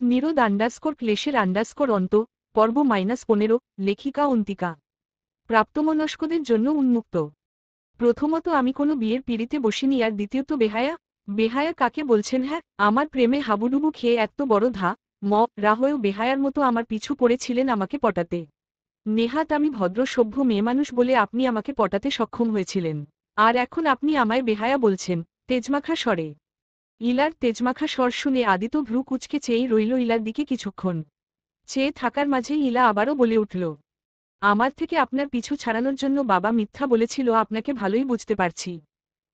নিরোদ ক্লেশের অন্ত পর্ব -15 লেখিকা অন্তিকা। প্রাপ্তমনস্কদের জন্য উন্মুক্ত। প্রথমত আমি কোনো বিয়ের পিঁড়িতে বসিনি, আর দ্বিতীয়ত বেহায়া। বেহায়া কাকে বলছেন? হ্যাঁ, আমার প্রেমে হাবুডুবু খেয়ে এত বড় রাহয়েও বেহায়ার মতো আমার পিছু পড়েছিলেন আমাকে পটাতে। নেহাত আমি ভদ্র সভ্য মেয়েমানুষ বলে আপনি আমাকে পটাতে সক্ষম হয়েছিলেন, আর এখন আপনি আমায় বেহায়া বলছেন, তেজমাখা স্বরে। ইলার তেজমাখা স্বর শুনে আদিত্য ভ্রু কুঁচকে চেয়েই রইল ইলার দিকে কিছুক্ষণ। চেয়ে থাকার মাঝেই ইলা আবারও বলে উঠল, আমার থেকে আপনার পিছু ছাড়ানোর জন্য বাবা মিথ্যা বলেছিল, আপনাকে ভালোই বুঝতে পারছি।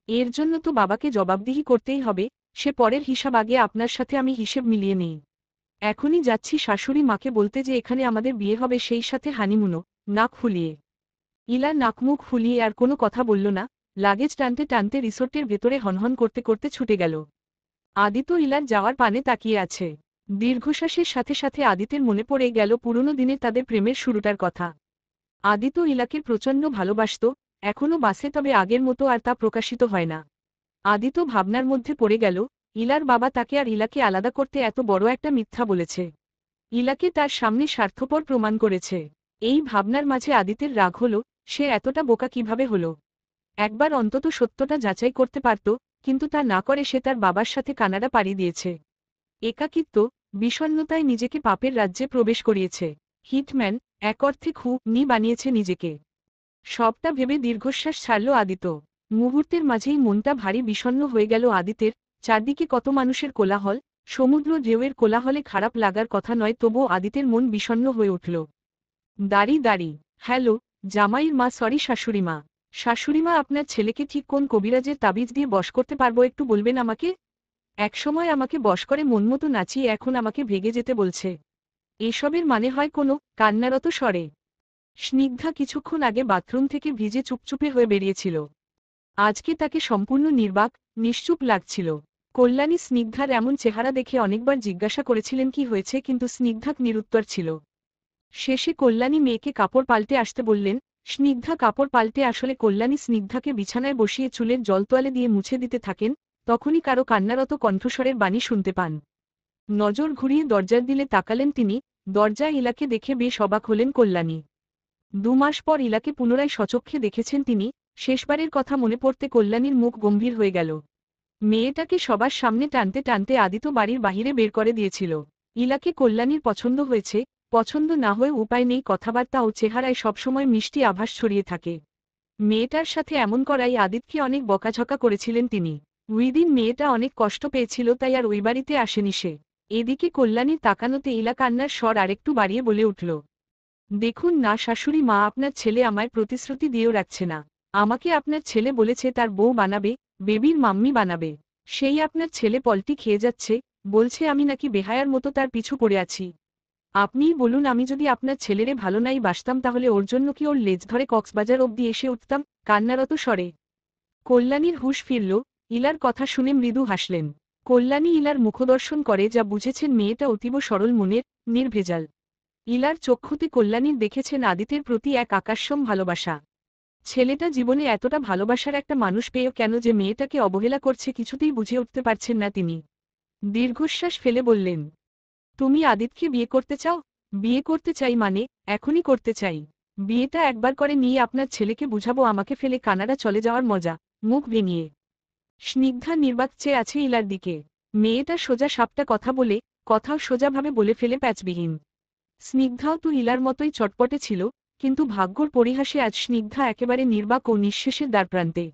এর জন্য তো বাবাকে জবাবদিহি করতেই হবে, সে পরের হিসাব আগে আপনার সাথে আমি হিসেব মিলিয়ে নেই। এখনই যাচ্ছি শাশুড়ি মাকে বলতে যে এখানে আমাদের বিয়ে হবে, সেই সাথে হানিমুনও। নাক ফুলিয়ে ইলা নাকমুখ ফুলিয়ে আর কোনো কথা বলল না। লাগেজ টানতে টানতে রিসোর্টের ভেতরে হনহন করতে করতে ছুটে গেল। আদিত্য ইলার যাওয়ার পানে তাকিয়ে আছে। দীর্ঘশ্বাসের সাথে সাথে আদিত্যের মনে পড়ে গেল পুরনো দিনে তাদের প্রেমের শুরুটার কথা। আদিত্য ইলাকে প্রচণ্ড ভালোবাসত, এখনও বাসে, তবে আগের মতো আর তা প্রকাশিত হয় না। আদিত্য ভাবনার মধ্যে পড়ে গেল, ইলার বাবা তাকে আর ইলাকে আলাদা করতে এত বড় একটা মিথ্যা বলেছে। ইলাকে তার সামনে স্বার্থপর প্রমাণ করেছে। এই ভাবনার মাঝে আদিত্যের রাগ হল, সে এতটা বোকা কিভাবে হল। একবার অন্তত সত্যটা যাচাই করতে পারত, কিন্তু তা না করে সে তার বাবার সাথে কানাডা পাড়ি দিয়েছে। একাকিত্ব, বিষণ্ণতায় নিজেকে পাপের রাজ্যে প্রবেশ করিয়েছে। হিটম্যান, এক অর্থে খুনি বানিয়েছে নিজেকে। সবটা ভেবে দীর্ঘশ্বাস ছাড়ল আদিত্য। মুহূর্তের মাঝেই মনটা ভারী বিষণ্ণ হয়ে গেল আদিত্যের। চারদিকে কত মানুষের কোলাহল, সমুদ্র ঢেউয়ের কোলাহলে খারাপ লাগার কথা নয়, তবুও আদিত্যের মন বিষণ্ণ হয়ে উঠল। দাঁড়ি দাঁড়ি, হ্যালো জামাইর মা, সরি শাশুড়িমা। শাশুড়িমা, আপনার ছেলেকে ঠিক কোন কবিরাজের তাবিজ দিয়ে বশ করতে পারবো একটু বলবেন আমাকে? একসময় আমাকে বশ করে মনমতো নাচিয়ে এখন আমাকে ভেগে যেতে বলছে। এসবের মানে হয় কোনো? কান্নারত স্বরে স্নিগ্ধা কিছুক্ষণ আগে বাথরুম থেকে ভিজে চুপচুপে হয়ে বেরিয়েছিল। আজকে তাকে সম্পূর্ণ নির্বাক, নিশ্চুপ লাগছিল। কল্যাণী স্নিগ্ধার এমন চেহারা দেখে অনেকবার জিজ্ঞাসা করেছিলেন কি হয়েছে, কিন্তু স্নিগ্ধা নিরুত্তর ছিল। শেষে কল্যাণী মেয়েকে কাপড় পাল্টে আসতে বললেন। স্নিগ্ধা কাপড় পাল্টে আসলে কল্যাণী স্নিগ্ধাকে বিছানায় বসিয়ে চুলের জলতোয়ালে দিয়ে মুছে দিতে থাকেন। তখনই কারো কান্নারত কণ্ঠস্বরের বাণী শুনতে পান। নজর ঘুরিয়ে দরজার দিলে তাকালেন তিনি। দরজায় ইলাকে দেখে বেশ অবাক হলেন কল্যাণী। 2 মাস পর ইলাকে পুনরায় সচক্ষে দেখেছেন তিনি। শেষবারের কথা মনে পড়তে কল্যাণীর মুখ গম্ভীর হয়ে গেল। মেয়েটাকে সবার সামনে টানতে টানতে আদিত্য বাড়ির বাহিরে বের করে দিয়েছিল। ইলাকে কল্যাণীর পছন্দ হয়েছে, পছন্দ না হয়ে উপায় নেই, কথাবার্তা ও চেহারায় সবসময় মিষ্টি আভাস ছড়িয়ে থাকে। মেয়েটার সাথে এমন করাই আদিত্যকে অনেক বকাঝকা করেছিলেন তিনি। উইদিন মেয়েটা অনেক কষ্ট পেয়েছিল, তাই আর ওই বাড়িতে আসেনি সে। এদিকে কল্যাণীর তাকানোতে ইলা কান্নার স্বর আরেকটু বাড়িয়ে বলে উঠল, দেখুন না শাশুড়ি মা, আপনার ছেলে আমায় প্রতিশ্রুতি দিয়েও রাখছে না। আমাকে আপনার ছেলে বলেছে তার বউ বানাবে, বেবির মাম্মি বানাবে। সেই আপনার ছেলে পল্টি খেয়ে যাচ্ছে, বলছে আমি নাকি বেহায়ার মতো তার পিছু পড়ে আছি। আপনিই বলুন, আমি যদি আপনার ছেলেরে ভালো নাই বাসতাম তাহলে ওর জন্য কি ওর লেজ ধরে কক্সবাজার অবধি এসে উঠতাম? কান্নারত স্বরে কল্যাণীর হুঁশ ফিরল। ইলার কথা শুনে মৃদু হাসলেন। কল্যাণী ইলার মুখদর্শন করে যা বুঝেছেন মেয়েটা অতীব সরল মনের, নির্ভেজাল। ইলার চক্ষুতে কল্যাণীর দেখেছেন আদিতের প্রতি এক আকাশসম ভালোবাসা। ছেলেটা জীবনে এতটা ভালোবাসার একটা মানুষ পেয়েও কেন যে মেয়েটাকে অবহেলা করছে কিছুতেই বুঝে উঠতে পারছেন না তিনি। দীর্ঘশ্বাস ফেলে বললেন, তুমি আদিতকে বিয়ে করতে চাও? বিয়ে করতে চাই মানে? এখনই করতে চাই। বিয়েটা একবার করে নিয়ে আপনার ছেলেকে বুঝাবো আমাকে ফেলে কানাডা চলে যাওয়ার মজা। মুখ ভেঙিয়ে স্নিগ্ধা নির্বাক চেয়ে আছে ইলার দিকে। মেয়েটা সোজা সাপটা কথা বলে, কথাও সোজাভাবে বলে ফেলে প্যাচবিহীন। স্নিগ্ধাও তো ইলার মতোই চটপটে ছিল, কিন্তু ভাগ্যর পরিহাসে আজ স্নিগ্ধা একেবারে নির্বাক ও নিঃশেষের দ্বারপ্রান্তে।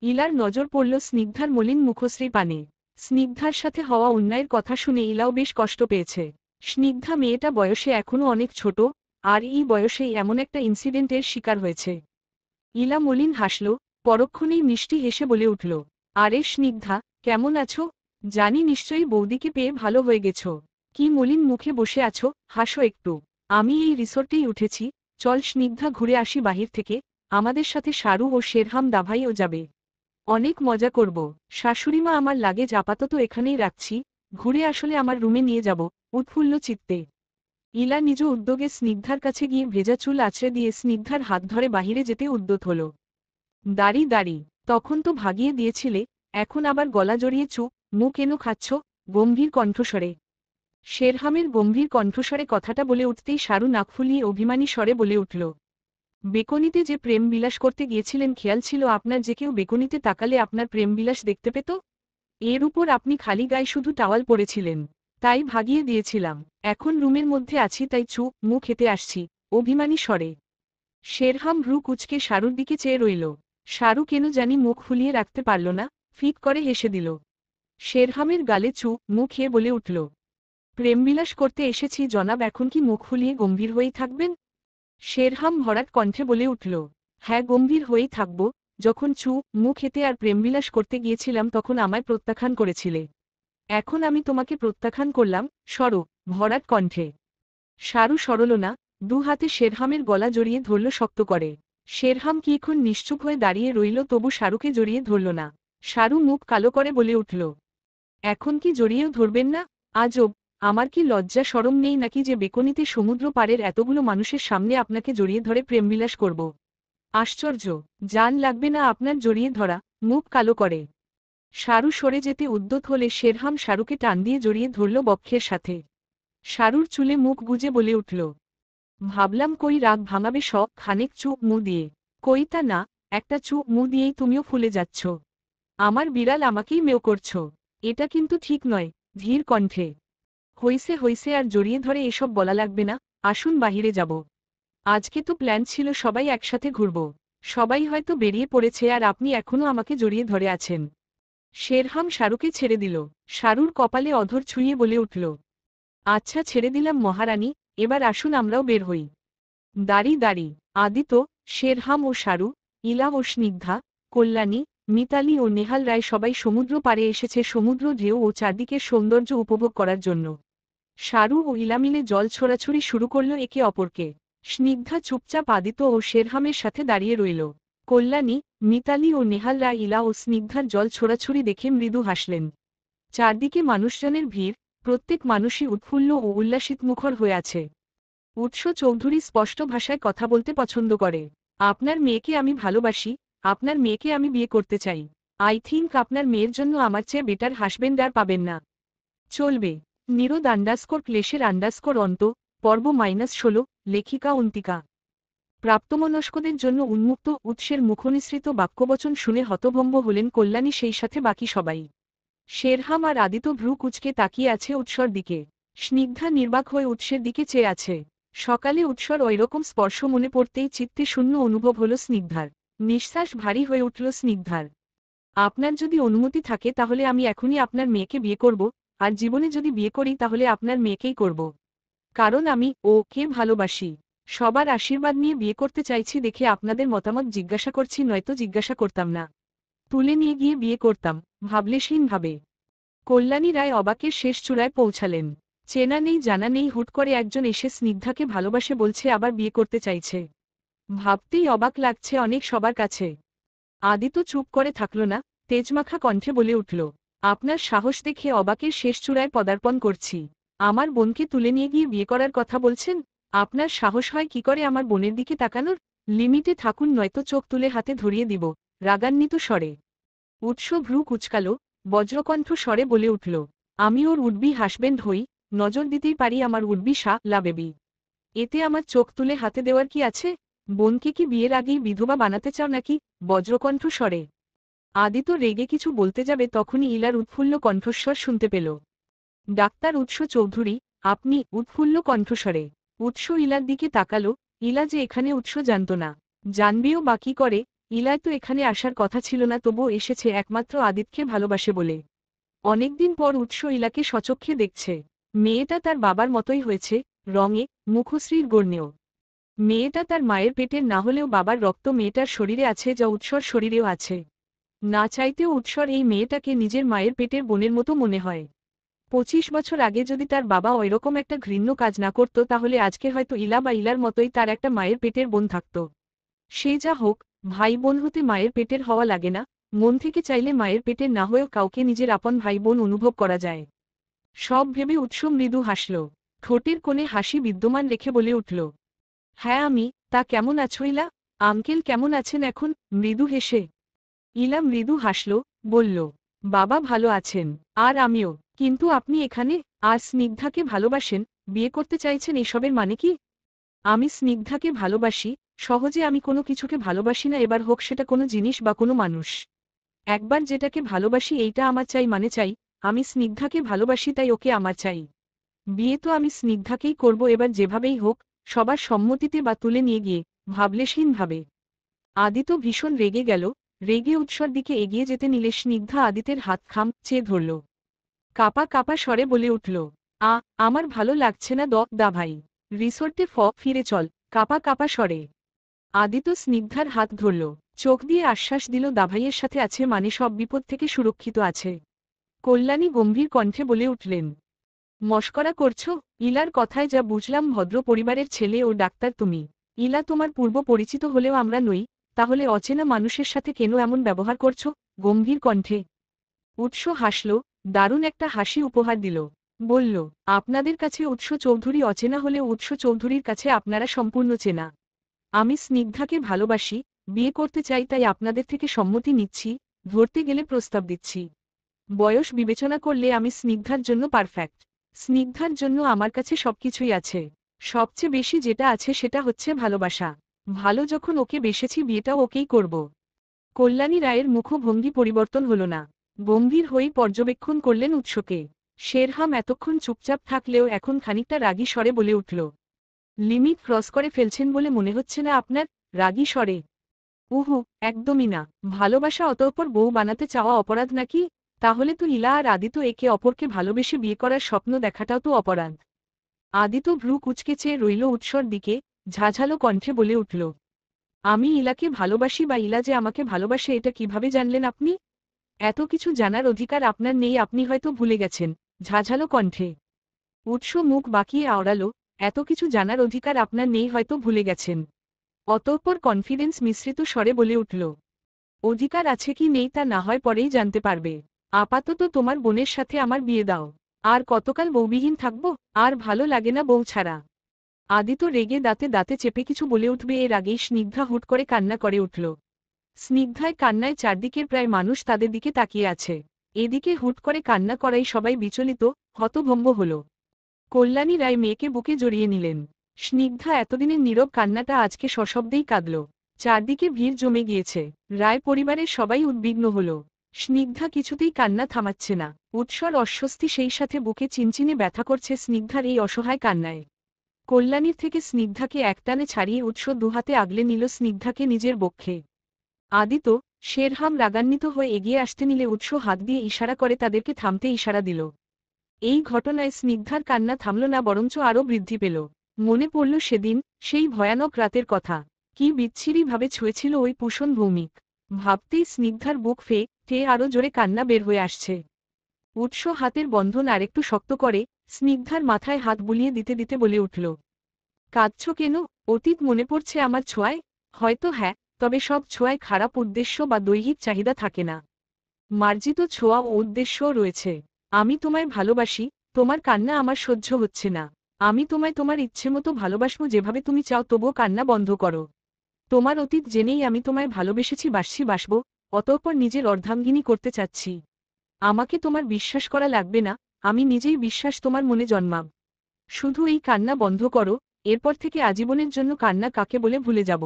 ইলার নজর পড়ল স্নিগ্ধার মলিন মুখশ্রী পানে। স্নিগ্ধার সাথে হওয়া অন্যায়ের কথা শুনে ইলাও বেশ কষ্ট পেয়েছে। স্নিগ্ধা মেয়েটা বয়সে এখনও অনেক ছোট, আর এই বয়সেই এমন একটা ইনসিডেন্টের শিকার হয়েছে। ইলা মলিন হাসল, পরক্ষণেই মিষ্টি হেসে বলে উঠল, আরে স্নিগ্ধা, কেমন আছো? জানি নিশ্চয়ই বৌদিকে পেয়ে ভালো হয়ে গেছো। কি মলিন মুখে বসে আছো, হাসো একটু। আমি এই রিসোর্টেই উঠেছি, চল স্নিগ্ধা ঘুরে আসি বাহির থেকে। আমাদের সাথে শারু ও শেরহাম দাভাইও যাবে। অনেক মজা করব। শাশুড়িমা, আমার লাগেজ আপাতত এখানেই রাখছি, ঘুরে আসলে আমার রুমে নিয়ে যাব। উৎফুল্ল চিত্তে ইলা নিজ উদ্যোগে স্নিগ্ধার কাছে গিয়ে ভেজা চুল আছড়ে দিয়ে স্নিগ্ধার হাত ধরে বাহিরে যেতে উদ্যত হল। দাঁড়ি দাঁড়ি, তখন তো ভাগিয়ে দিয়েছিলে, এখন আবার গলা জড়িয়ে চুপ মুখ এনো খাচ্ছ? গম্ভীর কণ্ঠস্বরে শেরহামের গম্ভীর কণ্ঠস্বরে কথাটা বলে উঠতেই শারু নাক ফুলিয়ে অভিমানী স্বরে বলে উঠল, বেকনিতে যে প্রেম বিলাস করতে গিয়েছিলেন খেয়াল ছিল আপনার যে কেউ বেকনিতে তাকালে আপনার প্রেম বিলাস দেখতে পেত? এর উপর আপনি খালি গায়ে শুধু টাওয়াল পরেছিলেন, তাই ভাগিয়ে দিয়েছিলাম। এখন রুমের মধ্যে আছি তাই চুপ মুখ খেতে আসছি, অভিমানী স্বরে। শেরহাম ভ্রু কুঁচকে শারুর দিকে চেয়ে রইল। শারু কেন জানি মুখ ফুলিয়ে রাখতে পারল না, ফিক করে হেসে দিল। শেরহামের গালে চুপ মুখ খেয়ে বলে উঠল, প্রেমবিলাস করতে এসেছি জনাব, এখন কি মুখ ফুলিয়ে গম্ভীর হয়েই থাকবেন? শেরহাম ভরাট কণ্ঠে বলে উঠল, হ্যাঁ গম্ভীর হয়েই থাকব। যখন মুখ খেতে আর প্রেমবিলাস করতে গিয়েছিলাম তখন আমায় প্রত্যাখ্যান করেছিলে, এখন আমি তোমাকে প্রত্যাখ্যান করলাম। সরো। ভরাট কণ্ঠে শারু সরল না, দু হাতে শেরহামের গলা জড়িয়ে ধরল শক্ত করে। শেরহাম কিছুক্ষণ নিশ্চুপ হয়ে দাঁড়িয়ে রইল, তবু শারুকে জড়িয়ে ধরল না। শারু মুখ কালো করে বলে উঠল, এখন কি জড়িয়েও ধরবেন না? আজব, আমার কি লজ্জা শরম নেই নাকি যে বেকনিতে সমুদ্র পাড়ের এতগুলো মানুষের সামনে আপনাকে জড়িয়ে ধরে প্রেমবিলাস করব? আশ্চর্য, জান লাগবে না আপনার জড়িয়ে ধরা। মুখ কালো করে শারু সরে যেতে উদ্যত হলে শেরহাম শারুকে টান দিয়ে জড়িয়ে ধরল বক্ষের সাথে। শারুর চুলে মুখ গুজে বলে উঠল, ভাবলাম কই রাগ ভাঙাবে শখ খানেক মু দিয়ে, কই তা না, একটা মু দিয়েই তুমিও ফুলে যাচ্ছ। আমার বিড়াল আমাকেই মেও করছ, এটা কিন্তু ঠিক নয়। ধীর কণ্ঠে, হইছে হইছে আর জড়িয়ে ধরে এসব বলা লাগবে না, আসুন বাহিরে যাব। আজকে তো প্ল্যান ছিল সবাই একসাথে ঘুরব, সবাই হয়তো বেরিয়ে পড়েছে আর আপনি এখনো আমাকে জড়িয়ে ধরে আছেন। শেরহাম শারুকে ছেড়ে দিল। শারুর কপালে অধর ছুঁয়ে বলে উঠল, আচ্ছা ছেড়ে দিলাম মহারানী, এবার আসুন আমরাও বের হই। দাঁড়ি দাঁড়ি আদিত, শেরহাম ও শারু, ইলা ও স্নিগ্ধা, কল্যাণী, মিতালি ও নেহাল রায় সবাই সমুদ্র পাড়ে এসেছে সমুদ্র ঢেউ ও চারদিকের সৌন্দর্য উপভোগ করার জন্য। শারু ও ইলা মিলে জল ছোড়াছুড়ি শুরু করল একে অপরকে। স্নিগ্ধা চুপচাপ আদিত ও শেরহামের সাথে দাঁড়িয়ে রইল। কল্যাণী, মিতালি ও নেহাল রায় ইলা ও স্নিগ্ধার জল ছোড়াছুড়ি দেখে মৃদু হাসলেন। চারদিকে মানুষজনের ভিড়, প্রত্যেক মানুষই উৎফুল্ল ও উল্লাসিত মুখর হয়ে আছে। উৎস চৌধুরী স্পষ্ট ভাষায় কথা বলতে পছন্দ করে। আপনার মেয়েকে আমি ভালোবাসি, আপনার মেয়েকে আমি বিয়ে করতে চাই। আই থিঙ্ক আপনার মেয়ের জন্য আমার চেয়ে বেটার হাসবেন্ড আর পাবেন না। চলবে। নিরোদ ক্লেশের অন্ত, পর্ব -16, লেখিকা অন্তিকা। প্রাপ্তমনস্কদের জন্য উন্মুক্ত উৎসের মুখনিসৃত বাক্যবচন শুনে হতভম্ব হলেন কল্যাণী, সেই সাথে বাকি সবাই। শেরহাম আর আদিত ভ্রু কুঁচকে তাকিয়ে আছে উৎসর দিকে। স্নিগ্ধা নির্বাক হয়ে উৎসের দিকে চেয়ে আছে। সকালে উৎসর ওইরকম স্পর্শ মনে পড়তেই চিত্তে শূন্য অনুভব হল স্নিগ্ধার। নিঃশ্বাস ভারী হয়ে উঠল স্নিগ্ধার। আপনার যদি অনুমতি থাকে তাহলে আমি এখনই আপনার মেয়েকে বিয়ে করব, আর জীবনে যদি বিয়ে করি তাহলে আপনার মেয়েকেই করব। কারণ আমি ওকে ভালোবাসি। সবার আশীর্বাদ নিয়ে বিয়ে করতে চাইছি দেখে আপনাদের মতামত জিজ্ঞাসা করছি, নয়তো জিজ্ঞাসা করতাম না। তুলে নিয়ে গিয়ে বিয়ে করতাম, ভাবলেশহীনভাবে। কল্যাণী রায় অবাকের শেষ চূড়ায় পৌঁছালেন। চেনা নেই জানা নেই হুট করে একজন এসে স্নিগ্ধাকে ভালোবাসে বলছে, আবার বিয়ে করতে চাইছে। ভাবতেই অবাক লাগছে অনেক সবার কাছে। আদিত চুপ করে থাকল না, তেজমাখা কণ্ঠে বলে উঠল, আপনার সাহস দেখে অবাকের শেষ চূড়ায় পদার্পণ করছি। আমার বোনকে তুলে নিয়ে গিয়ে বিয়ে করার কথা বলছেন? আপনার সাহস হয় কি করে আমার বোনের দিকে তাকানোর? লিমিটে থাকুন নয়তো চোখ তুলে হাতে ধরিয়ে দিব। রাগান্বিত স্বরে উৎস ভ্রু কুচকাল, বজ্রকণ্ঠ স্বরে বলে উঠল, আমি ওর উডবি হাসবেন্ড হই, নজর দিতেই পারি আমার উডবি লা বেবি। এতে আমার চোখ তুলে হাতে দেওয়ার কি আছে? বোনকে কি বিয়ের আগেই বিধবা বানাতে চাও নাকি? বজ্রকণ্ঠ স্বরে আদিত রেগে কিছু বলতে যাবে তখনই ইলার উৎফুল্ল কণ্ঠস্বর শুনতে পেল। ডাক্তার উৎস চৌধুরী, আপনি? উৎফুল্ল কণ্ঠস্বরে উৎস ইলার দিকে তাকালো। ইলা যে এখানে উৎস জানত না, জানবেও বা কি করে? ইলায় তো এখানে আসার কথা ছিল না, তবুও এসেছে একমাত্র আদিতকে ভালোবাসে বলে। অনেকদিন পর উৎস ইলাকে সচক্ষে দেখছে। মেয়েটা তার বাবার মতোই হয়েছে, রঙে, মুখশ্রীর গণ্যেও। মেয়েটা তার মায়ের পেটের না হলেও বাবার রক্ত মেয়েটার শরীরে আছে, যা উৎসর শরীরেও আছে। না চাইতেও উৎসর এই মেয়েটাকে নিজের মায়ের পেটের বোনের মতো মনে হয়। 25 বছর আগে যদি তার বাবা ওইরকম একটা ঘৃণ্য কাজ না করত তাহলে আজকে হয়তো ইলা বা ইলার মতোই তার একটা মায়ের পেটের বোন থাকত। সে যা হোক, ভাই বোন হতে মায়ের পেটের হওয়া লাগে না, মন থেকে চাইলে মায়ের পেটের না হয়েও কাউকে নিজের আপন ভাই বোন অনুভব করা যায়। সব ভেবে উৎস মৃদু হাসল। ঠোঁটের কোণে হাসি বিদ্যমান রেখে বলে উঠল, হ্যাঁ আমি। তা কেমন আছো ইলা? আঙ্কেল কেমন আছেন এখন? মৃদু হেসে ইলা মৃদু হাসল, বলল, বাবা ভালো আছেন, আর আমিও। কিন্তু আপনি এখানে, আর স্নিগ্ধাকে ভালোবাসেন, বিয়ে করতে চাইছেন, এসবের মানে কি? আমি স্নিগ্ধাকে ভালোবাসি, সহজে আমি কোনো কিছুকে ভালোবাসি না, এবার হোক সেটা কোনো জিনিস বা কোনো মানুষ। একবার যেটাকে ভালোবাসি এইটা আমার চাই মানে চাই, আমি স্নিগ্ধাকে ভালোবাসি তাই ওকে আমার চাই। বিয়ে তো আমি স্নিগ্ধাকেই করব, এবার যেভাবেই হোক, সবার সম্মতিতে বা তুলে নিয়ে গিয়ে, ভাবলেশহীনভাবে। আদিত্য ভীষণ রেগে গেল, রেগে উৎসর দিকে এগিয়ে যেতে নিলে স্নিগ্ধা আদিতের হাত চেয়ে ধরল। কাপা কাপা স্বরে বলে উঠল, আমার ভালো লাগছে না দা ভাই। রিসোর্টে ফিরে চল। কাপা কাপা স্বরে আদিত্য স্নিগ্ধার হাত ধরল, চোখ দিয়ে আশ্বাস দিল দাভাইয়ের সাথে আছে মানে সব বিপদ থেকে সুরক্ষিত আছে। কল্যাণী গম্ভীর কণ্ঠে বলে উঠলেন, মস্করা করছো? ইলার কথায় যা বুঝলাম ভদ্র পরিবারের ছেলে ও ডাক্তার তুমি। ইলা তোমার পূর্ব পরিচিত হলেও আমরা নই, তাহলে অচেনা মানুষের সাথে কেন এমন ব্যবহার করছো? গম্ভীর কণ্ঠে উৎস হাসল, দারুণ একটা হাসি উপহার দিল। বলল, আপনাদের কাছে উৎস চৌধুরী অচেনা হলেও উৎস চৌধুরীর কাছে আপনারা সম্পূর্ণ চেনা। আমি স্নিগ্ধাকে ভালোবাসি, বিয়ে করতে চাই, তাই আপনাদের থেকে সম্মতি নিচ্ছি, ধরতে গেলে প্রস্তাব দিচ্ছি। বয়স বিবেচনা করলে আমি স্নিগ্ধার জন্য পারফেক্ট। স্নিগ্ধার জন্য আমার কাছে সবকিছুই আছে। সবচেয়ে বেশি যেটা আছে সেটা হচ্ছে ভালোবাসা। ভালো যখন ওকে বেসেছি, বিয়েটাও ওকেই করব। কল্যাণী রায়ের মুখভঙ্গি পরিবর্তন হল না। গম্ভীর হয়ে পর্যবেক্ষণ করলেন উৎসকে। শেরহাম এতক্ষণ চুপচাপ থাকলেও এখন খানিকটা রাগী স্বরে বলে উঠল, লিমিট ক্রস করে ফেলছেন বলে মনে হচ্ছে না আপনার? রাগী স্বরে উহু, একদমই না। ভালোবাসা অতঃপর বউ বানাতে চাওয়া অপরাধ নাকি? তাহলে তো ইলা আর আদিত্য একে অপরকে ভালোবেসে বিয়ে করার স্বপ্ন দেখাটাও তো অপরাধ। আদিত্য ভ্রু কুঁচকে চেয়ে রইল উৎসর দিকে, ঝাঝালো কণ্ঠে বলে উঠল, আমি ইলাকে ভালোবাসি বা ইলা যে আমাকে ভালোবাসে এটা কিভাবে জানলেন আপনি? এত কিছু জানার অধিকার আপনার নেই, আপনি হয়তো ভুলে গেছেন। ঝাঝালো কণ্ঠে উৎস মুখ বাঁকিয়ে আওড়ালো, এত কিছু জানার অধিকার আপনার নেই, হয়তো ভুলে গেছেন। অতঃপর কনফিডেন্স মিশ্রিত স্বরে বলে উঠল, অধিকার আছে কি নেই তা না হয় পরেই জানতে পারবে। আপাতত তোমার বোনের সাথে আমার বিয়ে দাও। আর কতকাল বউবিহীন থাকবো? আর ভালো লাগে না বউ ছাড়া। আদিত্য রেগে দাঁতে দাঁতে চেপে কিছু বলে উঠবে, এর আগেই স্নিগ্ধা হুট করে কান্না করে উঠল। স্নিগ্ধায় কান্নায় চারদিকের প্রায় মানুষ তাদের দিকে তাকিয়ে আছে। এদিকে হুট করে কান্না করাই সবাই বিচলিত, হতভম্ব হল। কল্যাণী রায় মেয়েকে বুকে জড়িয়ে নিলেন। স্নিগ্ধা এতদিনের নীরব কান্নাটা আজকে সশব্দেই কাঁদল। চারদিকে ভিড় জমে গিয়েছে। রায় পরিবারের সবাই উদ্বিগ্ন হল। স্নিগ্ধা কিছুতেই কান্না থামাচ্ছে না। উৎসর অস্বস্তি, সেই সাথে বুকে চিনচিনে ব্যথা করছে স্নিগ্ধার এই অসহায় কান্নায়। কল্যাণীর থেকে স্নিগ্ধাকে একটানে ছাড়িয়ে উৎস দুহাতে আগলে নিল স্নিগ্ধাকে নিজের বক্ষে। আদিত্য, শেরহাম রাগান্বিত হয়ে এগিয়ে আসতে নিলে উৎস হাত দিয়ে ইশারা করে তাদেরকে থামতে ইশারা দিল। এই ঘটনায় স্নিগ্ধার কান্না থামল না, বরঞ্চ আরও বৃদ্ধি পেল। মনে পড়ল সেদিন, সেই ভয়ানক রাতের কথা। কি বিচ্ছিরিভাবে ছুঁয়েছিল ওই পুষণ ভৌমিক। ভাবতেই স্নিগ্ধার বুক ফেটে আরও জোরে কান্না বের হয়ে আসছে। উৎস হাতের বন্ধন আরেকটু শক্ত করে স্নিগ্ধার মাথায় হাত বুলিয়ে দিতে দিতে বলে উঠল, কাঁদছ কেন? অতীত মনে পড়ছে আমার ছোঁয়ায়? হয়তো হ্যাঁ, তবে সব ছোঁয়ায় খারাপ উদ্দেশ্য বা দৈহিক চাহিদা থাকে না। মার্জিত ছোঁয়া ও উদ্দেশ্যও রয়েছে। আমি তোমায় ভালোবাসি, তোমার কান্না আমার সহ্য হচ্ছে না। আমি তোমায় তোমার ইচ্ছেমতো ভালোবাসবো, যেভাবে তুমি চাও, তবুও কান্না বন্ধ করো। তোমার অতীত জেনেই আমি তোমায় ভালোবেসেছি, বাসবো, অতঃপর নিজের অর্ধাঙ্গিনী করতে চাচ্ছি। আমাকে তোমার বিশ্বাস করা লাগবে না, আমি নিজেই বিশ্বাস তোমার মনে জন্মাব। শুধু এই কান্না বন্ধ করো, এরপর থেকে আজীবনের জন্য কান্না কাকে বলে ভুলে যাব।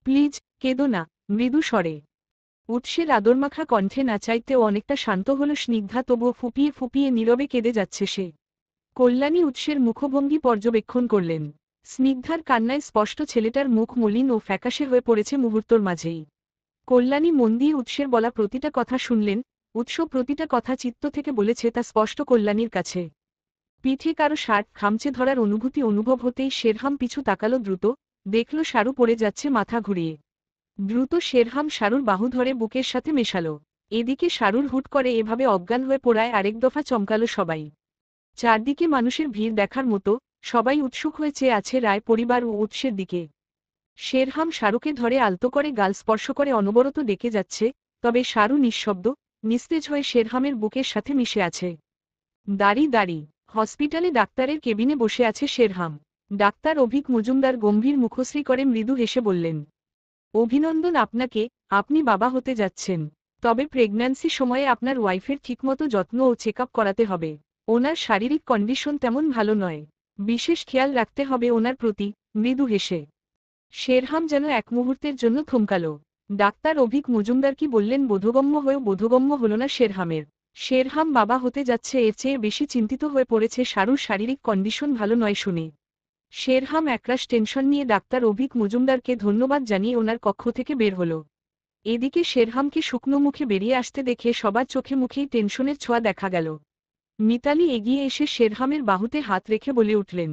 প্লিজ, কেঁদো না। মৃদু স্বরে উৎসের আদরমাখা কণ্ঠে না চাইতেও অনেকটা শান্ত হল স্নিগ্ধা, তবুও ফুপিয়ে ফুপিয়ে নীরবে কেঁদে যাচ্ছে সে। কল্যাণী উৎসের মুখভঙ্গি পর্যবেক্ষণ করলেন। স্নিগ্ধার কান্নায় স্পষ্ট ছেলেটার মুখ মলিন ও ফ্যাকাশে হয়ে পড়েছে মুহূর্তর মাঝেই। কল্যাণী মন দিয়ে উৎসের বলা প্রতিটা কথা শুনলেন। উৎস প্রতিটা কথা চিত্ত থেকে বলেছে তা স্পষ্ট কল্যাণীর কাছে। পিঠে কারো শার্ট খামচে ধরার অনুভূতি অনুভব হতেই শেরহাম পিছু তাকালো দ্রুত, দেখল শারু পড়ে যাচ্ছে মাথা ঘুরিয়ে। দ্রুত শেরহাম শারুর বাহু ধরে বুকের সাথে মেশালো। এদিকে শারুর হুট করে এভাবে অজ্ঞান হয়ে পড়ায় আরেক দফা চমকালো সবাই। চারদিকে মানুষের ভিড় দেখার মতো, সবাই উৎসুক হয়ে চেয়ে আছে রায় পরিবার ও উৎসের দিকে। শেরহাম শারুকে ধরে আলতো করে গাল স্পর্শ করে অনবরত ডেকে যাচ্ছে, তবে শারু নিঃশব্দ, নিস্তেজ হয়ে শেরহামের বুকের সাথে মিশে আছে। দাঁড়ি দাঁড়ি হসপিটালে ডাক্তারের কেবিনে বসে আছে শেরহাম। ডাক্তার অভিক মজুমদার গম্ভীর মুখশ্রী করে মৃদু হেসে বললেন, অভিনন্দন আপনাকে, আপনি বাবা হতে যাচ্ছেন। তবে প্রেগন্যান্সি সময়ে আপনার ওয়াইফের ঠিকমতো যত্ন ও চেক আপ করাতে হবে। ওনার শারীরিক কন্ডিশন তেমন ভালো নয়, বিশেষ খেয়াল রাখতে হবে ওনার প্রতি। মৃদু হেসে শেরহাম যেন এক মুহূর্তের জন্য থমকাল। ডাক্তার অভিক মজুমদার কি বললেন বোধগম্য হয়েও বোধগম্য হল না শেরহামের। শেরহাম বাবা হতে যাচ্ছে এর চেয়ে বেশি চিন্তিত হয়ে পড়েছে শারুর শারীরিক কন্ডিশন ভালো নয় শুনে। শেরহাম একরাশ টেনশন নিয়ে ডাক্তার অভিক মজুমদারকে ধন্যবাদ জানিয়ে ওনার কক্ষ থেকে বের হল। এদিকে শেরহামকে শুকনো মুখে বেরিয়ে আসতে দেখে সবার চোখে মুখেই টেনশনের ছোঁয়া দেখা গেল। মিতালি এগিয়ে এসে শেরহামের বাহুতে হাত রেখে বলে উঠলেন,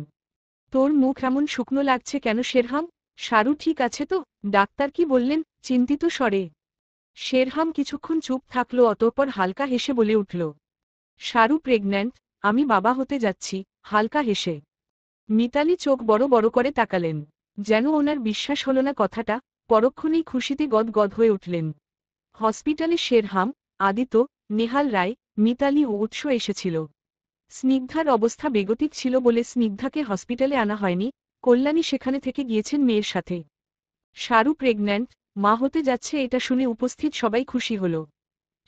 তোর মুখ এমন শুকনো লাগছে কেন শেরহাম? শারু ঠিক আছে তো? ডাক্তার কি বললেন? চিন্তিত স্বরে শেরহাম কিছুক্ষণ চুপ থাকল, অতঃপর হালকা হেসে বলে উঠল, শারু প্রেগন্যান্ট, আমি বাবা হতে যাচ্ছি। হালকা হেসে মিতালি চোখ বড় বড় করে তাকালেন, যেন ওনার বিশ্বাস হল না কথাটা। পরক্ষণেই খুশিতে গদগদ হয়ে উঠলেন। হসপিটালে শেরহাম, আদিত্য, নেহাল রায়, মিতালি ও উৎস এসেছিল। স্নিগ্ধার অবস্থা বেগতিক ছিল বলে স্নিগ্ধাকে হসপিটালে আনা হয়নি, কল্যাণী সেখানে থেকে গিয়েছেন মেয়ের সাথে। শারু প্রেগন্যান্ট, মা হতে যাচ্ছে এটা শুনে উপস্থিত সবাই খুশি হল।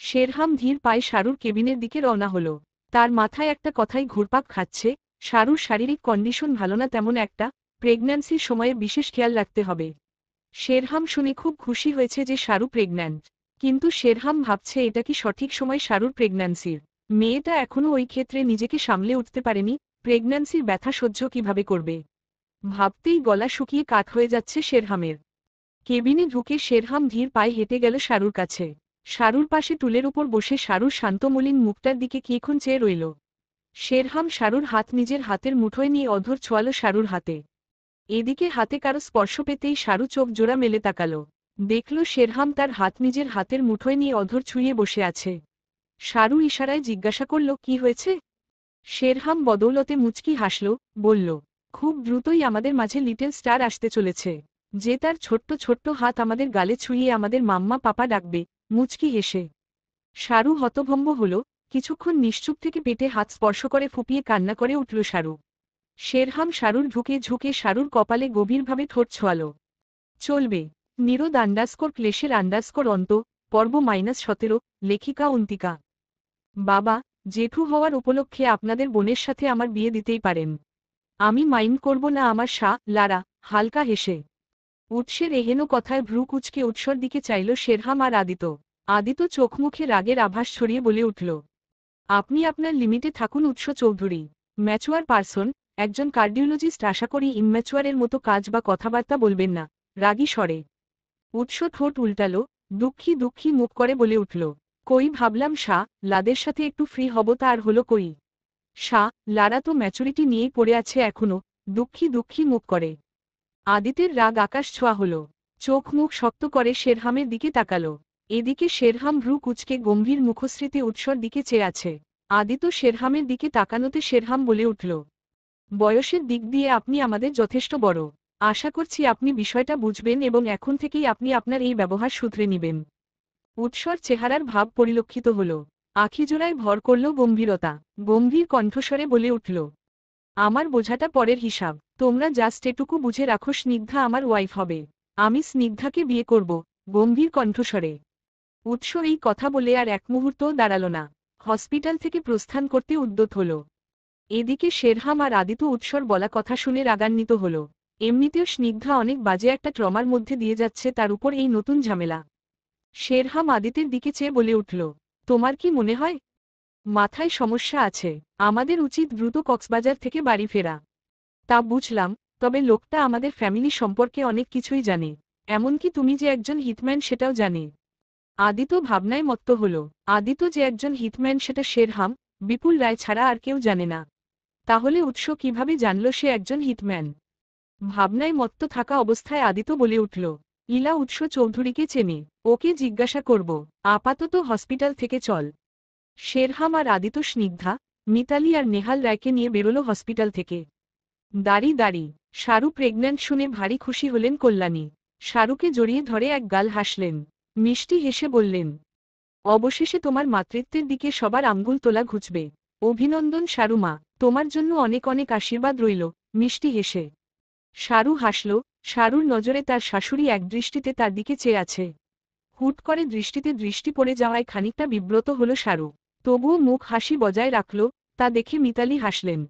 শেরহাম ধীর পায়ে শারুর কেবিনের দিকে রওনা হল। তার মাথায় একটা কথাই ঘুরপাক খাচ্ছে, শারুর শারীরিক কন্ডিশন ভালো না তেমন একটা, প্রেগন্যান্সির সময়ে বিশেষ খেয়াল রাখতে হবে। শেরহাম শুনে খুব খুশি হয়েছে যে শারু প্রেগন্যান্ট, কিন্তু শেরহাম ভাবছে এটা কি সঠিক সময় শারুর প্রেগন্যান্সির? মেয়েটা এখনও ওই ক্ষেত্রে নিজেকে সামলে উঠতে পারেনি, প্রেগন্যান্সির ব্যথা সহ্য কিভাবে করবে? ভাবতেই গলা শুকিয়ে কাঠ হয়ে যাচ্ছে শেরহামের। কেবিনে ঢুকে শেরহাম ধীর পায়ে হেঁটে গেল শারুর কাছে। শারুর পাশে টুলের উপর বসে শারুর শান্তমলিন মুখটার দিকে কিক্ষণ চেয়ে রইল। শেরহাম শারুর হাত নিজের হাতের মুঠোয় নিয়ে অধর ছোঁয়াল শারুর হাতে। এদিকে হাতে কারো স্পর্শ পেতেই শারু চোখ জোড়া মেলে তাকাল। দেখল শেরহাম তার হাত নিজের হাতের মুঠোয় নিয়ে অধর ছুঁয়ে বসে আছে। শারু ইশারায় জিজ্ঞাসা করল, কি হয়েছে? শেরহাম বদৌলতে মুচকি হাসল, বলল, খুব দ্রুতই আমাদের মাঝে লিটল স্টার আসতে চলেছে, যে তার ছোট্ট ছোট্ট হাত আমাদের গালে ছুঁয়ে আমাদের মাম্মা পাপা ডাকবে। মুচকি হেসে শারু হতভম্ব হল, কিছুক্ষণ নিশ্চুপ থেকে পেটে হাত স্পর্শ করে ফুপিয়ে কান্না করে উঠল শারু। শেরহাম শারুর ঝুঁকে ঝুঁকে শারুর কপালে গভীরভাবে ঠোঁট ছোঁয়াল। চলবে। নিরোদ ক্লেশের অন্ত, পর্ব -17, লেখিকা অন্তিকা। বাবা, জেঠু হওয়ার উপলক্ষে আপনাদের বোনের সাথে আমার বিয়ে দিতেই পারেন। আমি মাইন্ড করব না আমার লারা। হালকা হেসে উৎসের এহেন কথায় ভ্রু কুচকে উৎসর দিকে চাইল শেরহাম আর আদিত্য। আদিত্য চোখ মুখে রাগের আভাস ছড়িয়ে বলে উঠল, আপনি আপনার লিমিটে থাকুন উৎস চৌধুরী। ম্যাচুয়ার পারসন, একজন কার্ডিওলজিস্ট, আশা করি ইমম্যাচুয়ারের মতো কাজ বা কথাবার্তা বলবেন না। রাগী স্বরে উৎস ঠোঁট উল্টালো, দুঃখী দুঃখী মুখ করে বলে উঠল, কই ভাবলাম লাদের সাথে একটু ফ্রি হব, তা আর হলো কই? লারা তো ম্যাচুরিটি নিয়েই পড়ে আছে এখনো। দুঃখী দুঃখী মুখ করে আদিতের রাগ আকাশ ছোঁয়া হল। চোখ মুখ শক্ত করে শেরহামের দিকে তাকাল। এদিকে শেরহাম ভ্রু কুচকে গম্ভীর মুখশ্রীতে উৎসর দিকে চেয়ে আছে। আদিত্য শেরহামের দিকে তাকানোতে শেরহাম বলে উঠল, বয়সের দিক দিয়ে আপনি আমাদের যথেষ্ট বড়। আশা করছি আপনি বিষয়টা বুঝবেন এবং এখন থেকেই আপনি আপনার এই ব্যবহার শুধরে নেবেন। উৎসর চেহারার ভাব পরিলক্ষিত হল, আখিজোড়ায় ভর করল গম্ভীরতা। গম্ভীর কণ্ঠস্বরে বলে উঠল, আমার বোঝাটা পরের হিসাব, তোমরা জাস্ট এটুকু বুঝে রাখো, স্নিগ্ধা আমার ওয়াইফ হবে। আমি স্নিগ্ধাকে বিয়ে করব। গম্ভীর কণ্ঠস্বরে উৎস এই কথা বলে আর এক মুহূর্তও দাঁড়াল না, হসপিটাল থেকে প্রস্থান করতে উদ্যত হল। এদিকে শেরহাম আর আদিত্য উৎসর বলা কথা শুনে রাগান্বিত হল। এমনিতেও স্নিগ্ধা অনেক বাজে একটা ট্রমার মধ্যে দিয়ে যাচ্ছে, তার উপর এই নতুন ঝামেলা। শেরহাম আদিতের দিকে চেয়ে বলে উঠল, তোমার কি মনে হয় মাথায় সমস্যা আছে? আমাদের উচিত দ্রুত কক্সবাজার থেকে বাড়ি ফেরা। তা বুঝলাম, তবে লোকটা আমাদের ফ্যামিলি সম্পর্কে অনেক কিছুই জানে, এমনকি তুমি যে একজন হিটম্যান সেটাও জানে। আদিত্য ভাবনায় মত্ত হল। আদিত্য যে একজন হিটম্যান সেটা শেরহাম, বিপুল রায় ছাড়া আর কেউ জানে না। তাহলে উৎস কিভাবে জানল সে একজন হিটম্যান? ভাবনায় মত্ত থাকা অবস্থায় আদিত্য বলে উঠল, ইলা উৎস চৌধুরীকে চেনে, ওকে জিজ্ঞাসা করব। আপাতত হসপিটাল থেকে চল। শেরহাম আর আদিত্য স্নিগ্ধা, মিতালি আর নেহাল রায়কে নিয়ে বেরোল হসপিটাল থেকে। দাঁড়ি দাঁড়ি শারু প্রেগন্যান্ট শুনে ভারী খুশি হলেন কল্যাণী। শারুকে জড়িয়ে ধরে এক গাল হাসলেন, মিষ্টি হেসে বললেন, অবশেষে তোমার মাতৃত্বের দিকে সবার আঙ্গুল তোলা ঘুচবে। অভিনন্দন শারু মা, তোমার জন্য অনেক অনেক আশীর্বাদ রইল। মিষ্টি হেসে শারু হাসল। শারুর নজরে তার শাশুড়ি একদৃষ্টিতে তার দিকে চেয়ে আছে। হুট করে দৃষ্টিতে দৃষ্টি পড়ে যাওয়ায় খানিকটা বিব্রত হল শারু। তবুও মুখ হাসি বজায় রাখল। তা দেখে মিতালি হাসলেন।